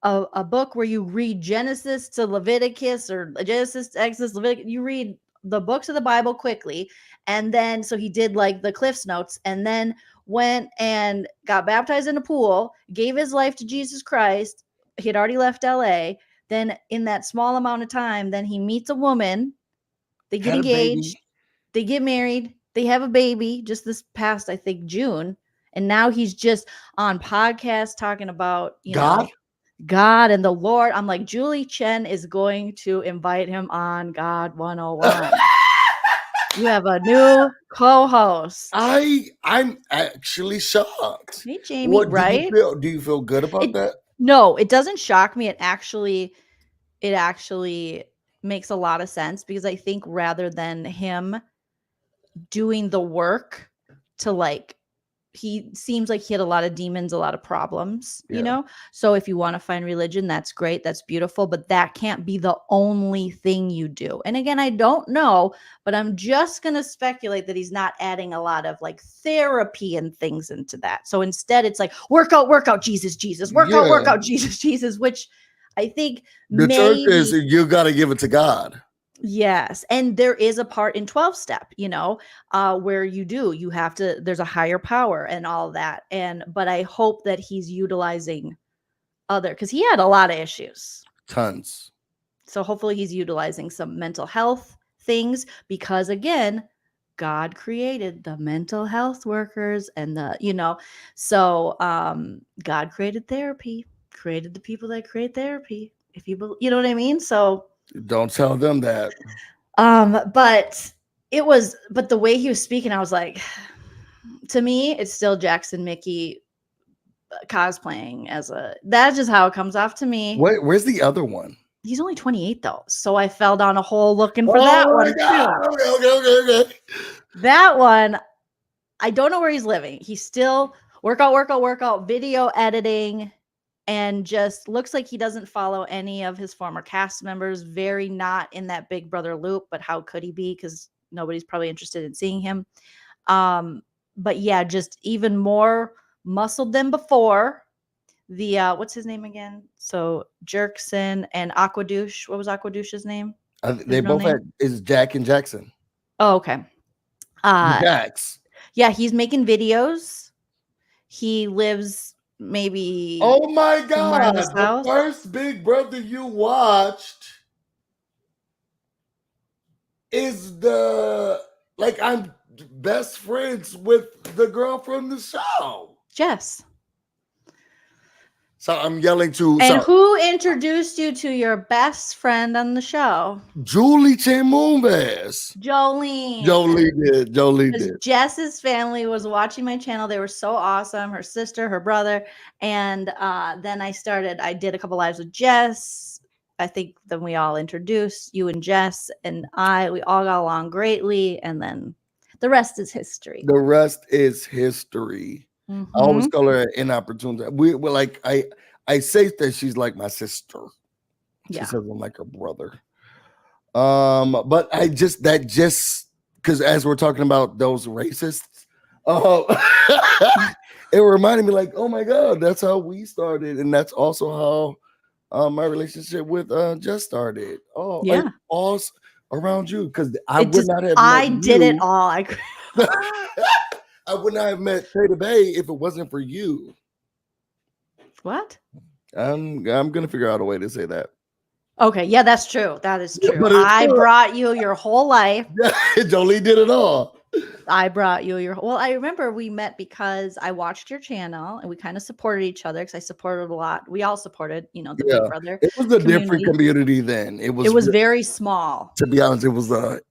a book where you read Genesis to Leviticus, or Genesis to Exodus, Leviticus. You read the books of the Bible quickly. And then, so he did like the Cliff's Notes, and then went and got baptized in a pool, gave his life to Jesus Christ. He had already left LA. Then in that small amount of time, then he meets a woman. They get engaged. They get married. They have a baby just this past, I think, June. And now he's just on podcasts talking about, God and the Lord. I'm like, Julie Chen is going to invite him on God 101. You have a new co-host.
I'm actually shocked.
Hey, Jamie, right?
Do you feel good about that?
No, it doesn't shock me. It actually makes a lot of sense, because I think rather than him doing the work to he seems like he had a lot of demons, a lot of problems, So if you want to find religion, that's great. That's beautiful. But that can't be the only thing you do. And again, I don't know, but I'm just going to speculate that he's not adding a lot of therapy and things into that. So instead it's like work out, Jesus, work out, Jesus, which I think
the church is, you got to give it to God.
Yes. And there is a part in 12-step, where you have to, there's a higher power and all that. But I hope that he's utilizing because he had a lot of issues.
Tons.
So hopefully he's utilizing some mental health things, because again, God created the mental health workers and so God created therapy, created the people that create therapy. If you know what I mean? So
Don't tell them that.
but the way he was speaking, I was like, to me, it's still Jackson Mickey cosplaying that's just how it comes off to me.
Where's the other one?
He's only 28 though, so I fell down a hole looking for that one too.
Okay.
That one, I don't know where he's living. He's still workout, video editing, and just looks like he doesn't follow any of his former cast members. Very not in that Big Brother loop, but how could he be? Because nobody's probably interested in seeing him. But yeah, just even more muscled than before. The what's his name again? So Jerkson and Aquadouche. What was Aquadouche's name?
They both is Jack and Jackson.
Oh, okay.
Jax.
Yeah, he's making videos. He lives maybe.
Oh my
somewhere in
God!
the
The
South.
first Big Brother you watched is I'm best friends with the girl from the show.
Jess.
So I'm yelling to.
And who introduced you to your best friend on the show?
Julie Chen Moonves.
Joleen.
Joleen did.
Jess's family was watching my channel. They were so awesome. Her sister, her brother. And then I did a couple lives with Jess. I think then we all introduced you and Jess and we all got along greatly. And then the rest is history.
The rest is history.
Mm-hmm.
I always call her an inopportune. We're like, I say that she's like my sister. She says I'm like her brother. But because as we're talking about those racists, it reminded me like, oh my God, that's how we started. And that's also how my relationship with Jess started. Oh, yeah. Like, all around you. Because I would not have.
I did it all.
I would not have met Trader Bay if it wasn't for you.
What?
I'm gonna figure out a way to say that.
Okay, yeah, that's true. That is true. I brought you your whole life.
Jolie did it all.
I brought you I remember we met because I watched your channel and we kind of supported each other because I supported a lot. We all supported, the Big Brother.
It was a different community then. It was
very small.
To be honest, it was everybody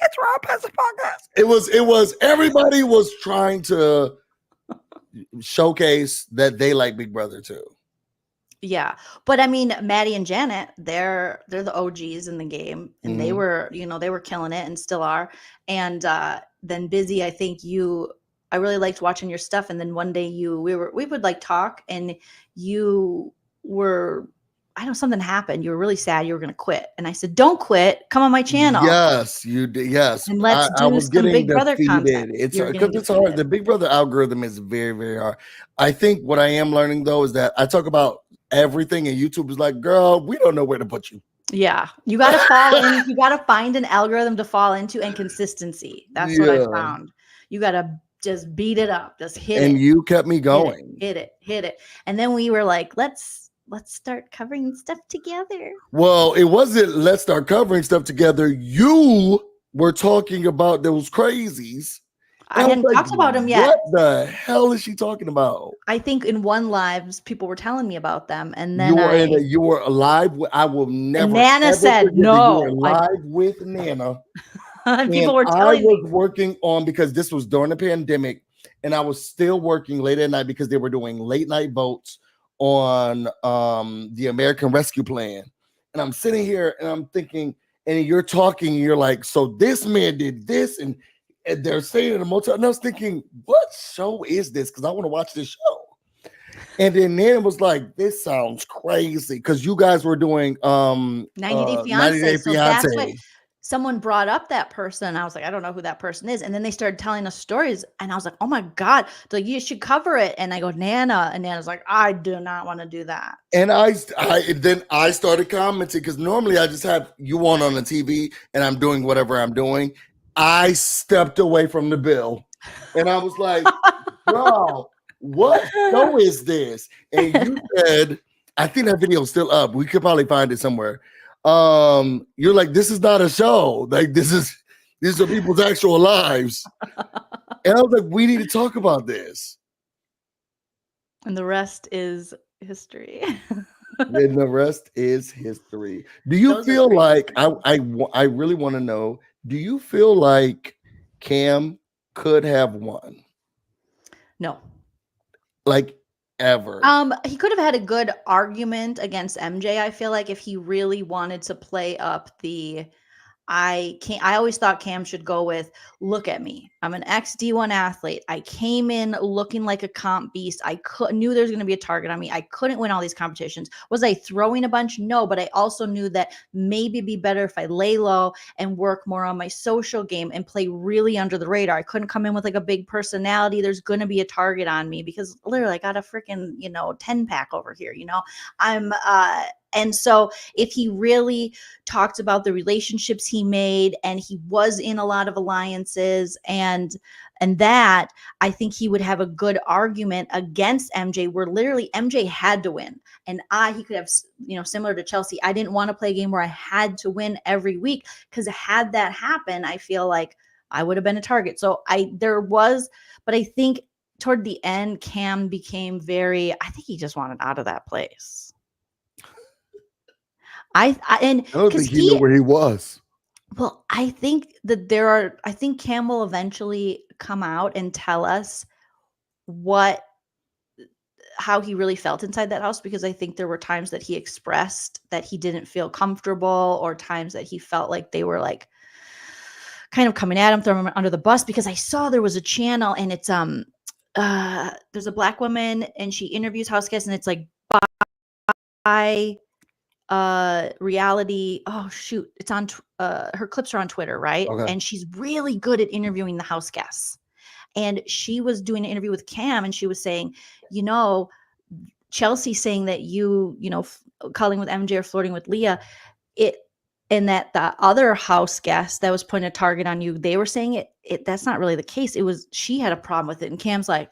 gets raw past podcast. It was everybody was trying to showcase that they like Big Brother too.
Yeah, but I mean, Maddie and Janet, they're the OGs in the game, and they were, they were killing it and still are. And then Busy, I think I really liked watching your stuff. And then one day we would like talk, and you were, I know something happened. You were really sad. You were going to quit, and I said, "Don't quit. Come on my channel."
Yes, you did. Yes,
and let's do some Big Brother content.
It's because it's hard. The Big Brother algorithm is very, very hard. I think what I am learning though is that I talk about everything, and YouTube is like, girl, we don't know where to put you.
Yeah, you got to fall in. You got to find an algorithm to fall into, and consistency. That's what I found. You got to just beat it up, just hit it.
And you kept me going.
Hit it. And then we were like, let's start covering stuff together.
Well, it wasn't let's start covering stuff together. You were talking about those crazies.
I hadn't talked about them yet.
What the hell is she talking about?
I think in one live, people were telling me about them, and then
you were live. I will never.
And Nana said no.
You were live with Nana.
People were telling me.
I was working on, because this was during the pandemic, and I was still working late at night because they were doing late night votes on the American Rescue Plan, and I'm sitting here and I'm thinking, and you're talking, and you're like, so this man did this, and they're saying in a motel, and I was thinking, what show is this? Because I want to watch this show. And then Nan was like, this sounds crazy, because you guys were doing
90 Day Fiance.
90 Day
So that's why someone brought up that person. I was like, I don't know who that person is. And then they started telling us stories, and I was like, oh my God, like, you should cover it. And I go, Nana, and Nana's like, I do not want to do that.
And then I started commenting, because normally I just have you on the TV and I'm doing whatever I'm doing. I stepped away from the bill, and I was like, bro, what show is this? And you said, I think that video is still up. We could probably find it somewhere. You're like, this is not a show. Like, this is These are people's actual lives. And I was like, we need to talk about this.
And the rest is history.
And the rest is history. Do you
Those are
feel
great
like
stories.
I really want to know, do you feel like Cam could have won?
No.
Like ever?
He could have had a good argument against MJ, I feel like, if he really wanted to play up the I always thought Cam should go with, look at me. I'm an ex D1 athlete. I came in looking like a comp beast. I knew there was going to be a target on me. I couldn't win all these competitions. Was I throwing a bunch? No, but I also knew that maybe it'd be better if I lay low and work more on my social game and play really under the radar. I couldn't come in with like a big personality. There's going to be a target on me because literally I got a freaking, 10 pack over here, and so if he really talked about the relationships he made and he was in a lot of alliances and that, I think he would have a good argument against MJ, where literally MJ had to win. And he could have, similar to Chelsea, I didn't want to play a game where I had to win every week, because had that happen, I feel like I would have been a target. So but I think toward the end, Cam became I think he just wanted out of that place.
I don't think he knew where he was.
Well, I think that I think Cam will eventually come out and tell us how he really felt inside that house, because I think there were times that he expressed that he didn't feel comfortable, or times that he felt like they were like kind of coming at him, throwing him under the bus, because I saw there was a channel and it's there's a Black woman and she interviews house guests and it's like by reality. Oh shoot, it's on her clips are on Twitter, right?
Okay.
And she's really good at interviewing the house guests. And she was doing an interview with Cam and she was saying, Chelsea saying that calling with MJ or flirting with Leah, and that the other house guest that was putting a target on you, they were saying that's not really the case. It was, she had a problem with it. And Cam's like,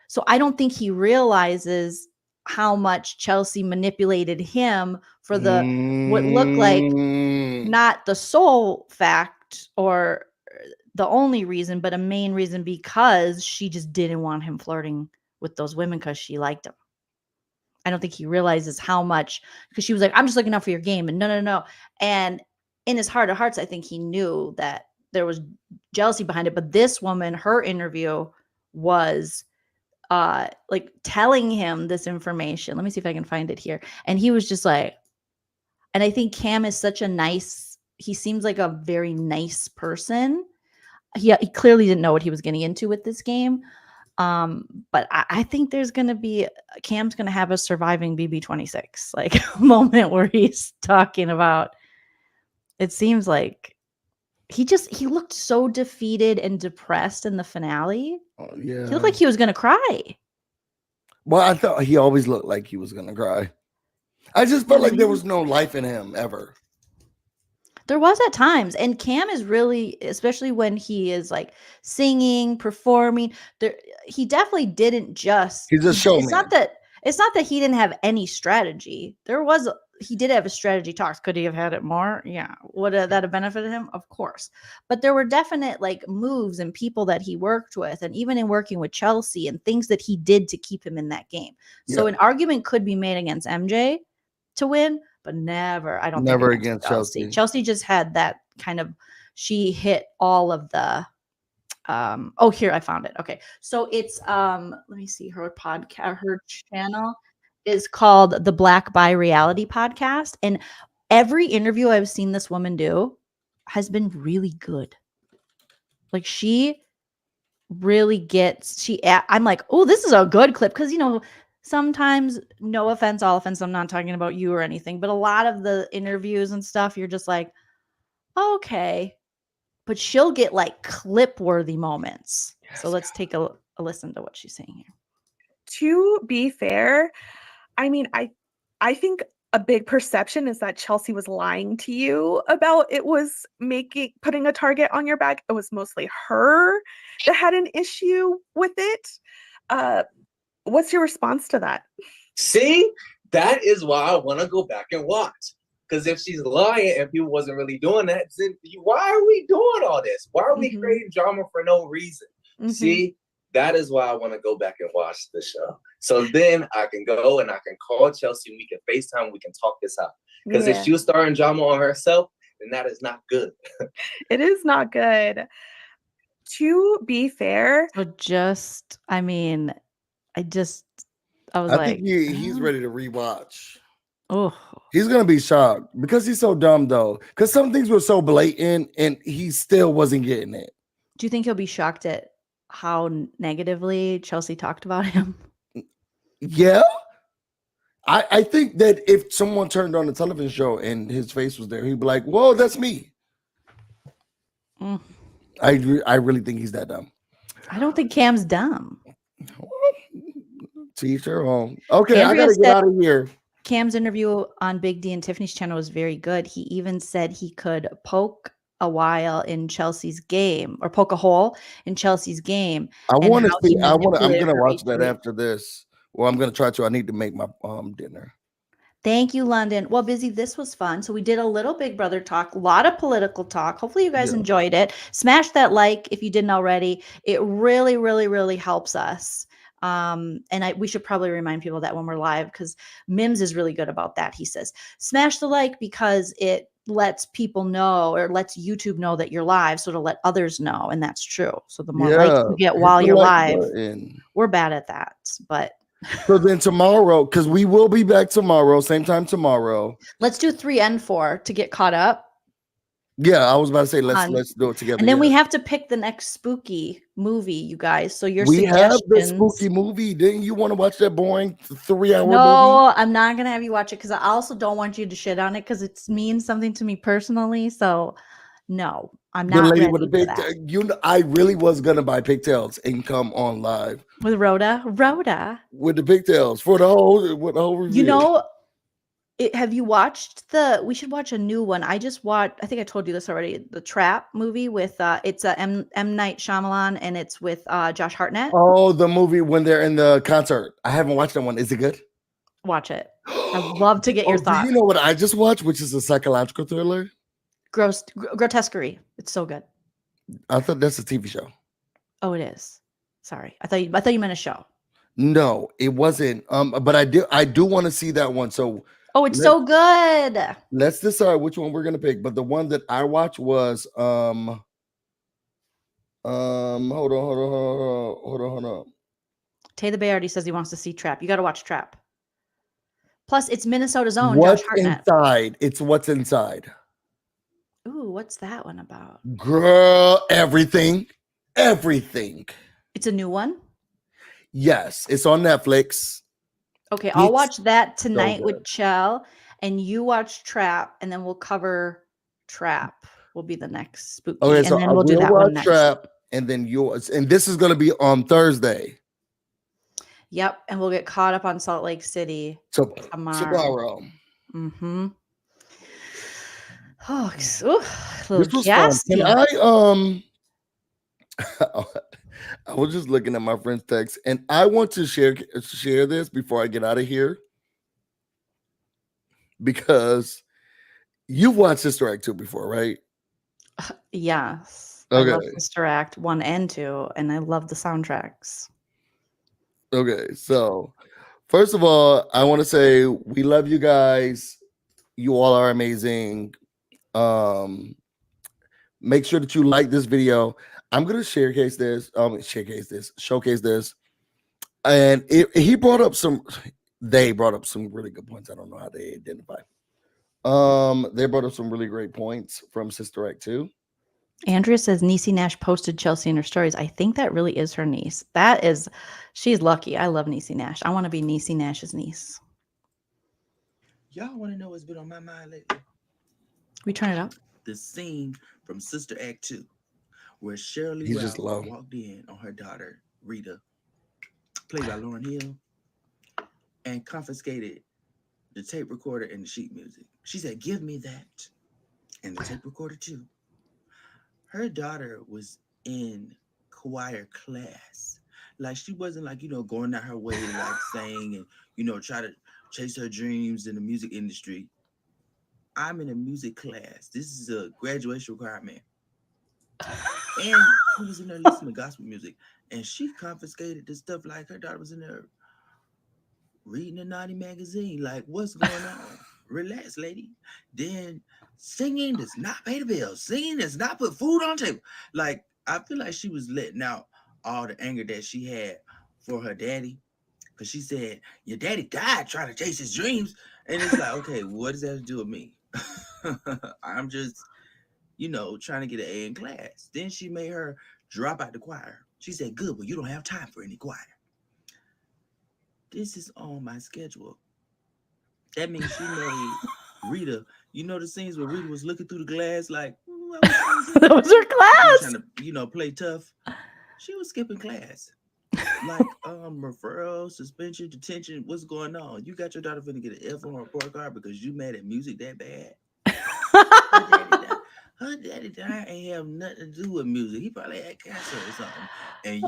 so I don't think he realizes how much Chelsea manipulated him for what looked like not the sole fact or the only reason, but a main reason, because she just didn't want him flirting with those women because she liked him. I don't think he realizes how much, because she was like, I'm just looking out for your game. And no. And in his heart of hearts, I think he knew that there was jealousy behind it. But this woman, her interview was like telling him this information. Let me see if I can find it here. And he was just like, and I think Cam is he seems like a very nice person. He clearly didn't know what he was getting into with this game. But I think there's going to be, Cam's going to have a surviving BB26, like a moment where he's talking about, it seems like he looked so defeated and depressed in the finale.
Oh, yeah.
He looked like he was going to cry.
Well, I thought he always looked like he was going to cry. I just felt like there was no life in him ever.
There was at times, and Cam is really, especially when he is like singing, performing, he definitely didn't just,
he's a showman.
It's not that he didn't have any strategy. He did have a strategy talks. Could he have had it more? Yeah. Would that have benefited him? Of course. But there were definite like moves and people that he worked with, and even in working with Chelsea and things that he did to keep him in that game. So an argument could be made against MJ to win, but never against Chelsea. Chelsea just had that kind of, she hit all of the here, I found it. Okay. So it's let me see, her podcast, her channel is called the Black by Reality Podcast. And every interview I've seen this woman do has been really good. Like she really gets, I'm like, oh, this is a good clip. Cause sometimes, no offense, all offense, I'm not talking about you or anything, but a lot of the interviews and stuff, you're just like, okay. But she'll get like clip-worthy moments. Yes, so let's take a listen to what she's saying here.
To be fair, I mean, I think a big perception is that Chelsea was lying to you about putting a target on your back. It was mostly her that had an issue with it. What's your response to that?
See, that is why I want to go back and watch. Because if she's lying and people wasn't really doing that, then why are we doing all this? Why are we creating drama for no reason? See, that is why I want to go back and watch the show. So then I can go and I can call Chelsea and we can FaceTime, we can talk this out. Because if she was starting drama on herself, then that is not good.
It is not good. To be fair.
So just, I mean, I was
I
like,
think he's ready to rewatch.
oh,
He's gonna be shocked because he's so dumb though. Because some things were so blatant and he still wasn't getting it.
do you think he'll be shocked at how negatively Chelsea talked about him?
Yeah. I think that if someone turned on the television show and his face was there, he'd be like, whoa, that's me. I really think he's that dumb.
I don't think Cam's dumb.
Teach her home. Okay,
Andrea
I gotta get out of here.
Cam's interview on Big D and Tiffany's channel was very good. He even said he could poke a while in Chelsea's game or poke a hole in Chelsea's game.
I want to see. I'm
manipulated
gonna
her
watch that
equally.
after this. Well, I'm gonna try to. I need to make my dinner.
Thank you, London. Well, Busy, this was fun. So we did a little Big Brother talk, a lot of political talk. Hopefully you guys enjoyed it. Smash that like if you didn't already. It really, really, really helps us. And we should probably remind people that when we're live, because Mims is really good about that. He says, smash the like because it lets people know or lets YouTube know that you're live. So to let others know. And that's true. So the more likes you get while you're live, we're bad at that. But
so then tomorrow, because we will be back tomorrow, same time tomorrow.
Let's do 3 and 4 to get caught up.
Yeah, I was about to say let's do it together.
And then we have to pick the next spooky movie, you guys. So your
we have the
suggestions.
spooky movie. Didn't you want to watch that boring 3-hour movie?
No, I'm not gonna have you watch it because I also don't want you to shit on it because it means something to me personally. So no, I'm not ready for that.
I really was gonna buy pigtails and come on live
with Rhoda
with the pigtails for the whole review.
You know, have you watched we should watch a new one. I just watched, I think I told you this already, the Trap movie with it's a M. Night Shyamalan and it's with Josh Hartnett.
Oh, the movie when they're in the concert. I haven't watched that one. Is it good?
Watch it. I'd love to get your thoughts.
You know what I just watched, which is a psychological thriller?
Grotesquerie. It's so good.
I thought that's a TV show.
Oh, it is. Sorry. I thought you meant a show.
No, it wasn't. But I do want to see that one. So
it's so good.
Let's decide which one we're gonna pick. But the one that I watched was hold on.
Taylor Bay already says he wants to see Trap. You got to watch Trap. Plus, it's Minnesota's own
What's
Josh Hartnett.
Inside? It's What's Inside.
Ooh, what's that one about?
Girl, everything.
It's a new one?
Yes, it's on Netflix.
Okay, I'll watch that tonight with Chell, and you watch Trap, and then we'll cover Trap. Will be the next spooky.
Okay,
and
so
then we'll do that one next.
Trap, and then yours, and this is gonna be on Thursday.
Yep, and we'll get caught up on Salt Lake City tomorrow. Mm-hmm. Oh, this was fun.
Can I was just looking at my friend's text, and I want to share this before I get out of here because you've watched Sister Act 2 before, right?
Yes.
Okay.
I love Sister Act 1 and 2, and I love the soundtracks.
Okay, so first of all, I want to say we love you guys. You all are amazing. Make sure that you like this video. I'm gonna showcase this, and they brought up some really good points. I don't know how they identify. They brought up some really great points from Sister Act 2.
Andrea says Niecy Nash posted Chelsea in her stories. I think that really is her niece. She's lucky. I love Niecy Nash. I want to be Niecy Nash's niece.
Y'all want to know what's been on my mind lately?
We turn it up.
The scene from Sister Act 2, where Shirley walked in on her daughter, Rita, played by Lauryn Hill, and confiscated the tape recorder and the sheet music. She said, "Give me that." And the tape recorder too. Her daughter was in choir class. Like, she wasn't like, going out her way to like sing and, try to chase her dreams in the music industry. I'm in a music class. This is a graduation requirement. And he was in there listening to gospel music. And she confiscated the stuff like her daughter was in there reading a naughty magazine. Like, what's going on? Relax, lady. Then singing does not pay the bills. Singing does not put food on the table. Like, I feel like she was letting out all the anger that she had for her daddy. Because she said, your daddy died trying to chase his dreams. And it's like, okay, what does that have to do with me? I'm just, trying to get an A in class. Then she made her drop out the choir. She said, good, well, you don't have time for any choir. This is on my schedule. That means she made Rita, the scenes where Rita was looking through the glass like,
that was her class.
Trying to, play tough. She was skipping class. Like, referral, suspension, detention, what's going on? You got your daughter finna get an F on her report card because you mad at music that bad? Her daddy died ain't have nothing to do with music. He probably had cancer or something. And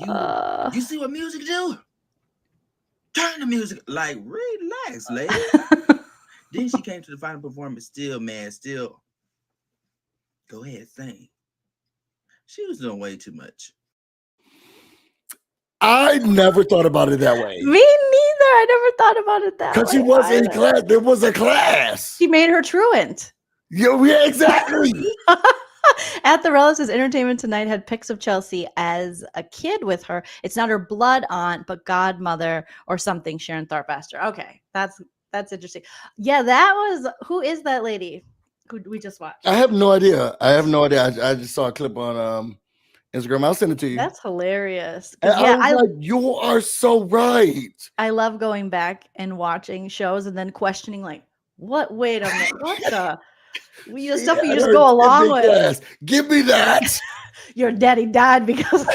you see what music do? Turn the music. Like, relax, lady. Then she came to the final performance still, man, still. Go ahead, sing. She was doing way too much.
I never thought about it that way.
Me neither. I never thought about it that way.
Because she was in class. There was a class.
She made her truant.
Yeah, exactly.
At the Relatives Entertainment Tonight had pics of Chelsea as a kid with her. It's not her blood aunt, but godmother or something. Sharon Tharp asked her. Okay, that's interesting. Yeah, who is that lady who we just watched?
I have no idea. I just saw a clip on Instagram. I'll send it to you.
That's hilarious.
I was like, you are so right.
I love going back and watching shows and then questioning, like, what? Wait a minute. What the? The stuff you just go along with.
Class. Give me that.
Your daddy died because.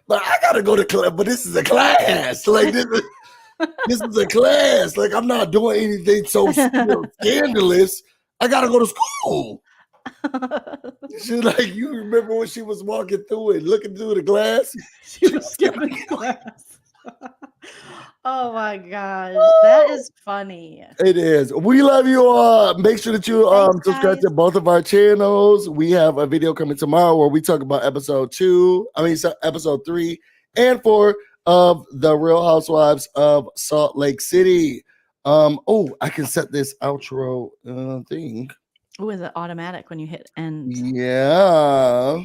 But I gotta go to class. But this is a class. Like this is a class. Like I'm not doing anything so scandalous. I gotta go to school. She's like, you remember when she was walking through it, looking through the glass?
She was skipping class. Oh my gosh, that is funny.
It is. We love you all. Make sure that you subscribe to both of our channels. We have a video coming tomorrow where we talk about episode 3 and 4 of The Real Housewives of Salt Lake City. I can set this outro thing.
Oh, is it automatic when you hit end?
Yeah.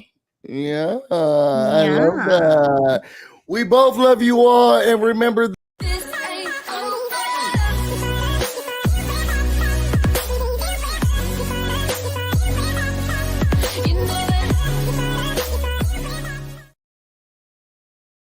I love that. We both love you all, and remember